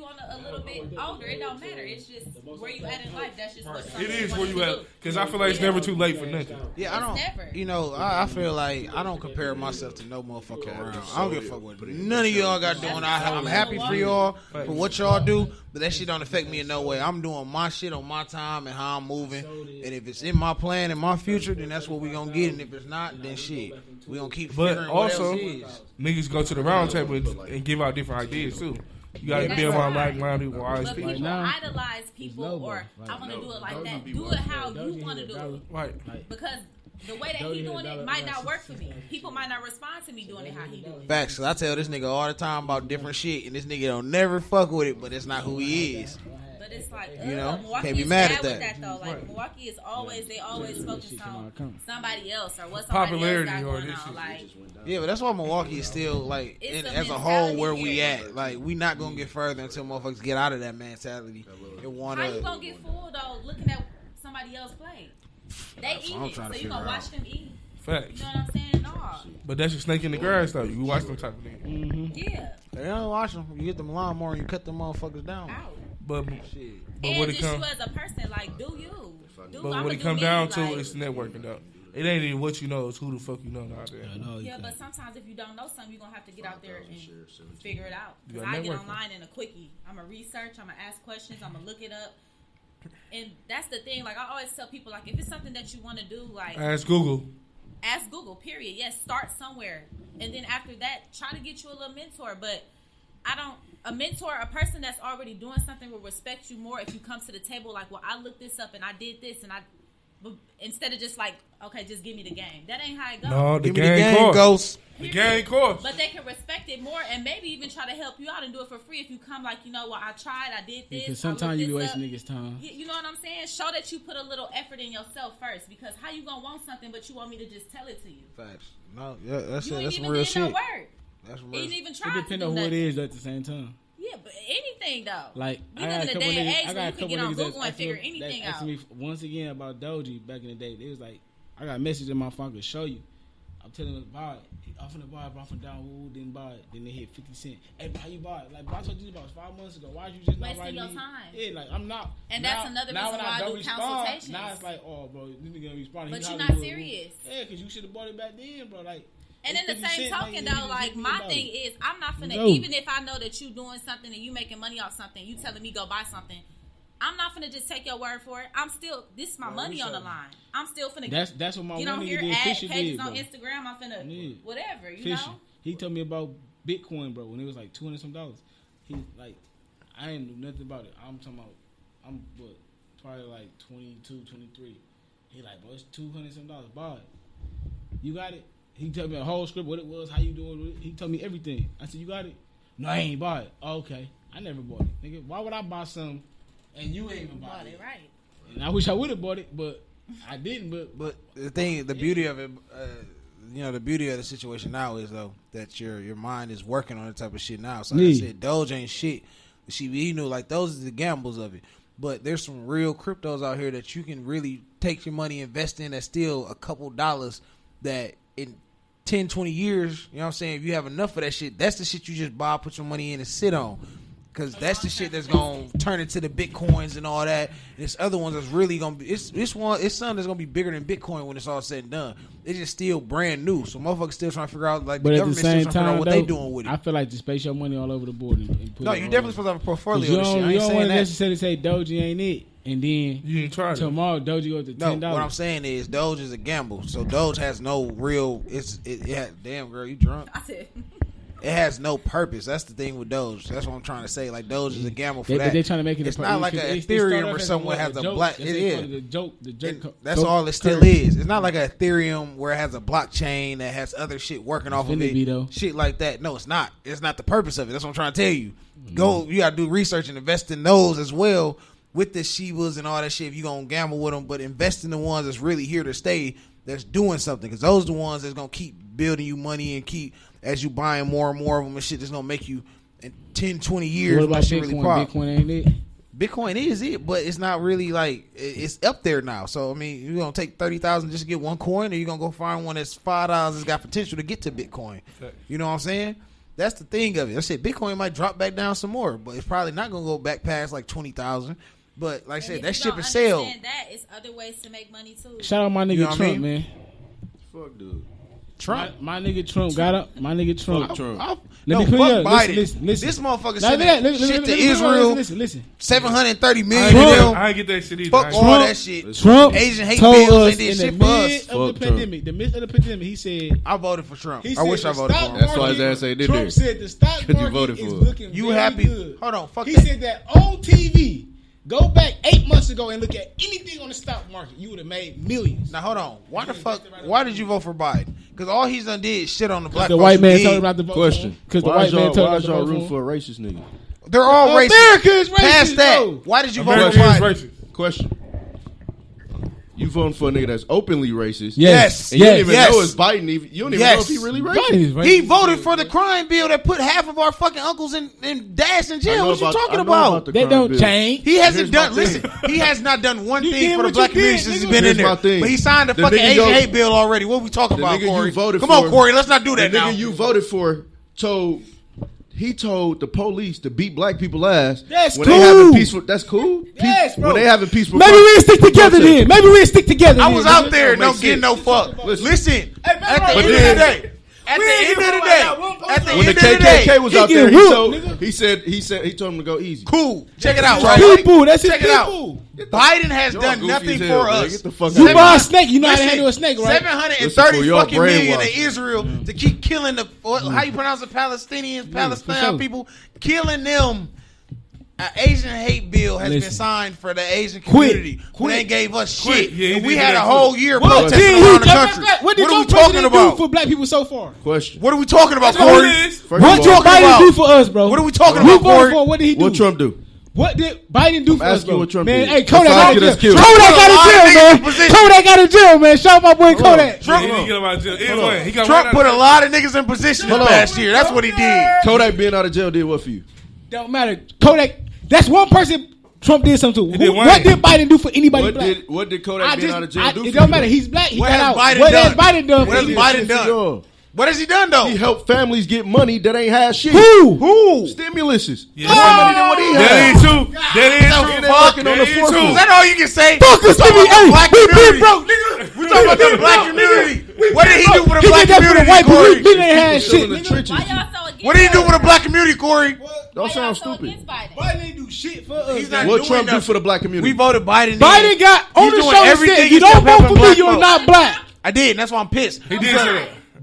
on a little bit older, it don't matter. It's just where you at in life. That's just what It is where you at, because I feel like it's never too late for nothing. Yeah, I don't. Never. You know, I feel like I don't compare myself to no motherfucker around. I don't give a fuck what none of y'all got doing. I'm happy for y'all for what y'all do, but that shit don't affect me in no way. I'm doing my shit on my time and how I'm moving. And if it's in my plan and my future, then that's what we gonna get. And if it's not, then shit, we gonna keep But figuring what also, else is. niggas go to the round table and give out different ideas too. You gotta be around like-minded, wise But people. people idolize people, or I want to do it like that. Do it how you want to do it. Right. Because the way that he doing it might not work for me. People might not respond to me doing it how he doing it. Facts. 'Cause I tell this nigga all the time about different shit, and this nigga don't never fuck with it, but it's not who he is. But it's like, You know? Milwaukee Can't be is mad bad at with that. that though. Like Milwaukee is always focused on somebody else or what somebody Popularity else got or going this on. shit. Like Yeah, but that's why Milwaukee is still like, It's a as a whole, mentality where we here. at. Like, we not gonna get further until motherfuckers get out of that mentality and how you wanna. gonna get full though looking at somebody else play? They That's eat what I'm it, trying so to you gonna figure watch out. them eat. Facts. You know what I'm saying? No. But that's your snake in the grass though. You watch them type of things. Yeah. They don't watch them. You get them lawnmower and you cut them motherfuckers down. Out. But Shit. And when it just come, you as a person, like, do you? but when it come down to it, it's networking though. It ain't even what you know, it's who the fuck you know out there. Yeah, but sometimes if you don't know something, you're going to have to get out there and figure it out. You Because got I get networking. online in a quickie. I'm going to research, I'm going to ask questions, I'm going to look it up. And that's the thing. Like, I always tell people, like, if it's something that you want to do, like, Ask Google. ask Google, period. Yes, start somewhere. And then after that, try to get you a little mentor. But a mentor, a person that's already doing something will respect you more if you come to the table like, well, I looked this up and I did this and instead of just like, okay, just give me the game. That ain't how it goes. No, the Give me the game game, course. Ghost. The game course. But they can respect it more and maybe even try to help you out and do it for free if you come like, you know what, I tried, I did this. Because I looked sometimes you be this wasting up. niggas' time. You know what I'm saying? Show that you put a little effort in yourself first, because how you gonna want something but you want me to just tell it to you? Facts. No, yeah, that's You it. ain't That's even real did no shit. work. That's You real. ain't even It tried to depends do on who it nothing. is at the same time. Yeah, but anything though. Like, We live in a day and age where you can get on niggas Google and that's figure asking- anything that's asking out. me once again about Doji back in the day. They was like, I got a message in my phone to show you. I'm telling them to buy it. I'm finna buy it, but I'm finna down. Didn't buy it. Then they hit 50 cents. Hey, how you buy it? Like, bro, I told you about 5 months ago. Why you just not Wasting writing your me? time. Yeah, like, I'm not. And now, that's another now reason when why I don't do respond, consultations. Now it's like, oh, bro, this nigga gonna respond. But He you're probably not would- serious. Yeah, because you should have bought it back then, bro. Like, And in the 50 same cents, token, you though, need like, to my think thing about it. is, I'm not finna, No. even if I know that you doing something and you making money off something, you telling me go buy something, I'm not finna just take your word for it. I'm still, this is my money on the line. I'm still finna That's what my get one on nigga here, did. add Fisher pages did, on bro. Instagram. I'm finna, Yeah. whatever, you Fisher. know? He told me about Bitcoin, bro, when it was like $200 some dollars. He like, I ain't know nothing about it. I'm talking about, I'm what, probably like 22, 23. He like, bro, it's $200 some. Buy it. You got it? He told me the whole script, what it was, how you doing with it. He told me everything. I said, you got it? No, I ain't bought it. Oh, okay. I never bought it. Nigga, why would I buy something and you ain't even bought it? Right. And I wish I would have bought it, but I didn't. But the beauty of it, the beauty of the situation now is though that your mind is working on that type of shit now. So like I said, Doge ain't shit. He knew like those are the gambles of it. But there's some real cryptos out here that you can really take your money, invest in. That's still a couple dollars that in 10, 20 years, you know what I'm saying? If you have enough of that shit, that's the shit you just buy, put your money in and sit on. Because that's the shit that's going to turn into the Bitcoins and all that. And this other one that's really going to be, it's something that's going to be bigger than Bitcoin when it's all said and done. It's just still brand new. So motherfuckers still trying to figure out, like, but the at government the same still trying to figure out time, what they doing with it. I feel like to space your money all over the board and put No, it you all definitely over. supposed to have a portfolio You of this shit. I don't ain't saying want to that. necessarily say Doji ain't it. And then You ain't tried it. tomorrow Doji goes to $10. No, what I'm saying is Doge is a gamble. So Doge has no real. Damn girl, you drunk? I said. It has no purpose. That's the thing with Doge. That's what I'm trying to say. Like Doge is a gamble for that. They trying to make it. It's not like an Ethereum or something where it has a black. It is. The joke. That's all it still is. It's not like an Ethereum where it has a blockchain that has other shit working off of it. Shit like that. No, it's not. It's not the purpose of it. That's what I'm trying to tell you. You got to do research and invest in those as well with the Shibas and all that shit. If you gonna gamble with them, but invest in the ones that's really here to stay. That's doing something, because those are the ones that's gonna keep building you money and keep as you buying more and more of them and shit. That's gonna make you in 10, 20 years. What about shit Bitcoin? Really pop. Bitcoin ain't it? Bitcoin is it, but it's not really like it's up there now. So I mean, you gonna take 30,000 just to get one coin, or you gonna go find one that's $5 that's got potential to get to Bitcoin? You know what I'm saying? That's the thing of it. I said Bitcoin might drop back down some more, but it's probably not gonna go back past like 20,000. But like I said, that ship is sailed. That it's other ways to make money too. Shout out my nigga Trump, man. Fuck, dude. Trump. My nigga Trump got up. My nigga Trump. Fuck Trump. Let me fuck clear up. Biden. Listen. This motherfucker Now, sent shit to Israel. Listen. 730 I million. ain't get that shit either. Fuck I ain't all get that shit. Trump Asian hate told bills. us They did in shit the for us. midst of the pandemic, he said, I voted for Trump. he I wish said I the voted for stock him. That's why his ass ain't did Trump there. said the stock 'Cause you market voted is for him. looking You very happy? good. Hold on. Fuck He that. said that on TV. Go back 8 months ago and look at anything on the stock market. You would have made millions. Now hold on. Why did you vote for Biden? Because all he's done did is shit on the black. The folks white who man did. told him not to vote. Question. Because the Why white is man y'all, told why him is not to y'all vote rooting for for a racist nigga? They're all racist. America is racist. Past that. Bro. Why did you vote America for is Biden? racist. Question. You voting for a nigga that's openly racist. Yes. And you don't even Yes. know it's Biden. You don't even know if he really racist. Biden is racist. He voted for the crime bill that put half of our fucking uncles in dash in I jail. know What you about- talking I know about? the They crime don't bill. change. He hasn't Here's done. my thing. Listen, he has not done one You thing did for the what black you community did, since he's nigga. been in Here's my there. thing. But he signed the The fucking nigga Asian you- hate bill already. What we talking The about, nigga you Corey? voted Come on, for- Corey. Let's not do The that now. nigga you voted for told the police to beat black people ass. That's when cool. They having peaceful. That's cool. Yes, bro. When they having peaceful. Maybe we'll stick together protest. then. Maybe we'll stick together. I then, was nigga. out there, That don't makes get sense. no fuck. Listen. Listen, Hey, at the bro, end of we the ain't day, at the we ain't end of giving the right day, now. One at the post When end the of the day, KKK was he out there, get whooped, he told him to go easy. cool. Check it out, His right? people. That's his Check it out. people. Biden has Y'all done goofy nothing as hell, for man. us. Get the fuck You out buy a of snake, you know how to Listen, handle a snake, right? 730 Listen, for y'all fucking million brainwashed. to Israel to keep killing the how you pronounce it, Palestinians, Palestine sure. people, killing them. An Asian hate bill has been Listen. signed for the Asian community. Quit. They gave us Quit. shit. Yeah, he and we did had a that whole quick. year What protesting did around the he- country. What did What are your we talking president do about? for black people so far? Question. What are we talking about, That's what Corey? it is. First What of did all, talking Biden about? do for us, bro? What are we talking You about, voted Corey? for? What did he do? what Trump do? What did Biden do for us, asking bro? what Trump man, did. hey, Kodak Besides got get in us jail. killed. Kodak got Put a lot in of jail, niggas in man. position. Kodak got in jail, man. Shout out my boy Kodak. Yeah, he didn't get him out of jail. Anyway, he got Trump right put out a lot of niggas in position this Hold on. past year. That's what he did. Kodak being out of jail did what for you? Don't matter. Kodak, that's one person Trump did something to. did What Wayne. did Biden do for anybody black? What did Kodak being out of jail do for It don't you? matter. He's black. He What got has out. Biden What done? has Biden done? What has for you? Biden done? Yo, What has he done though? he helped families get money that ain't had shit. Who? Stimuluses. Yeah. More money than what he That had. ain't true. That ain't Fuck. true. They working on the That ain't force. true. Is that all you can say? Fuck us, talking nigga. about the Hey, black we been community. broke, nigga. We talking about the black community. What did he do for the He black did that for the community, white people. Corey? We been ain't had Still shit, in the nigga. trenches. Why y'all so against What did he do for the black community, Corey? Why Don't y'all sound so stupid. against Biden? Biden ain't do shit for us. He's not What doing Trump do nothing. for the black community? We voted Biden. Biden in. got on He's the doing show and everything said, if you except don't vote helping for me, black you're folks. not black. I did, and that's why I'm pissed. He did say that.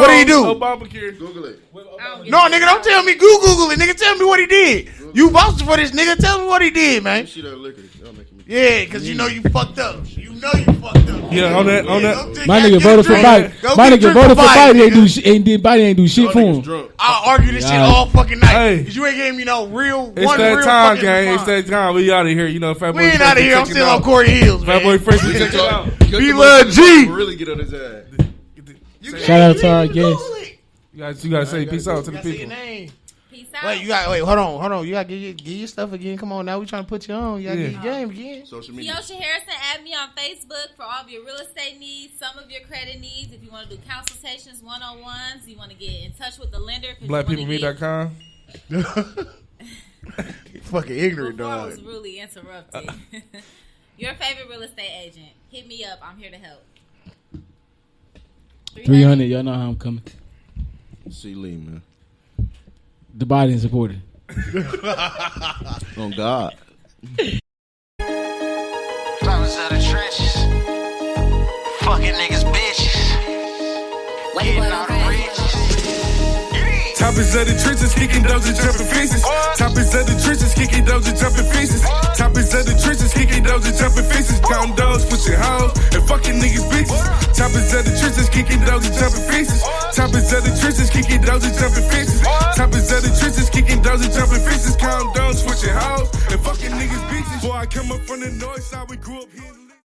What did he do? Obamacare. Google it. No, nigga, don't tell me Google it. Nigga, tell me what he did. You vouched for this nigga. Tell me what he did, man. See that liquor? Y'all making me. Yeah, because you know you fucked up. You know you fucked up. Yeah, on that. My nigga voted for Biden. My nigga voted for Biden. Biden ain't do shit for him. Drunk. I'll argue this shit all fucking night. Hey. Cause you ain't giving me no real. It's one that real time, fucking gang. response. It's that time. We out of here. You know, Fat Boy. We ain't out of here. I'm still on Corey Hills, Fat Boy man. Fresh. We check it out. B-Love G. Really get on his ass. Shout out to our guests. You gotta say peace out to the Say your people. name. Peace out. Wait, hold on. You gotta give your stuff again. Come on now, we trying to put you on. You gotta Yeah. get your game again. Social media. Keosha Harrison, add me on Facebook for all of your real estate needs, some of your credit needs. If you want to do consultations, one-on-ones, you want to get in touch with the lender. BlackPeopleMe.com. Fucking ignorant, Before I dog. was really interrupted. Your favorite real estate agent. Hit me up. I'm here to help. 300. Y'all know how I'm coming. C. Lee, man. The Biden supporter. On God. Flowers out of trenches. Fucking niggas, bitches. Getting all the riches. Toppers of the trenches, kicking those and jumping fences. Toppers of the trenches, kicking those and jumping fences. Toppers of the trenches, kicking those and jumping fences. Counting dogs, pushing hoes, and fucking niggas bitches. Toppers of the trenches, kicking those and jumping fences. Toppers of the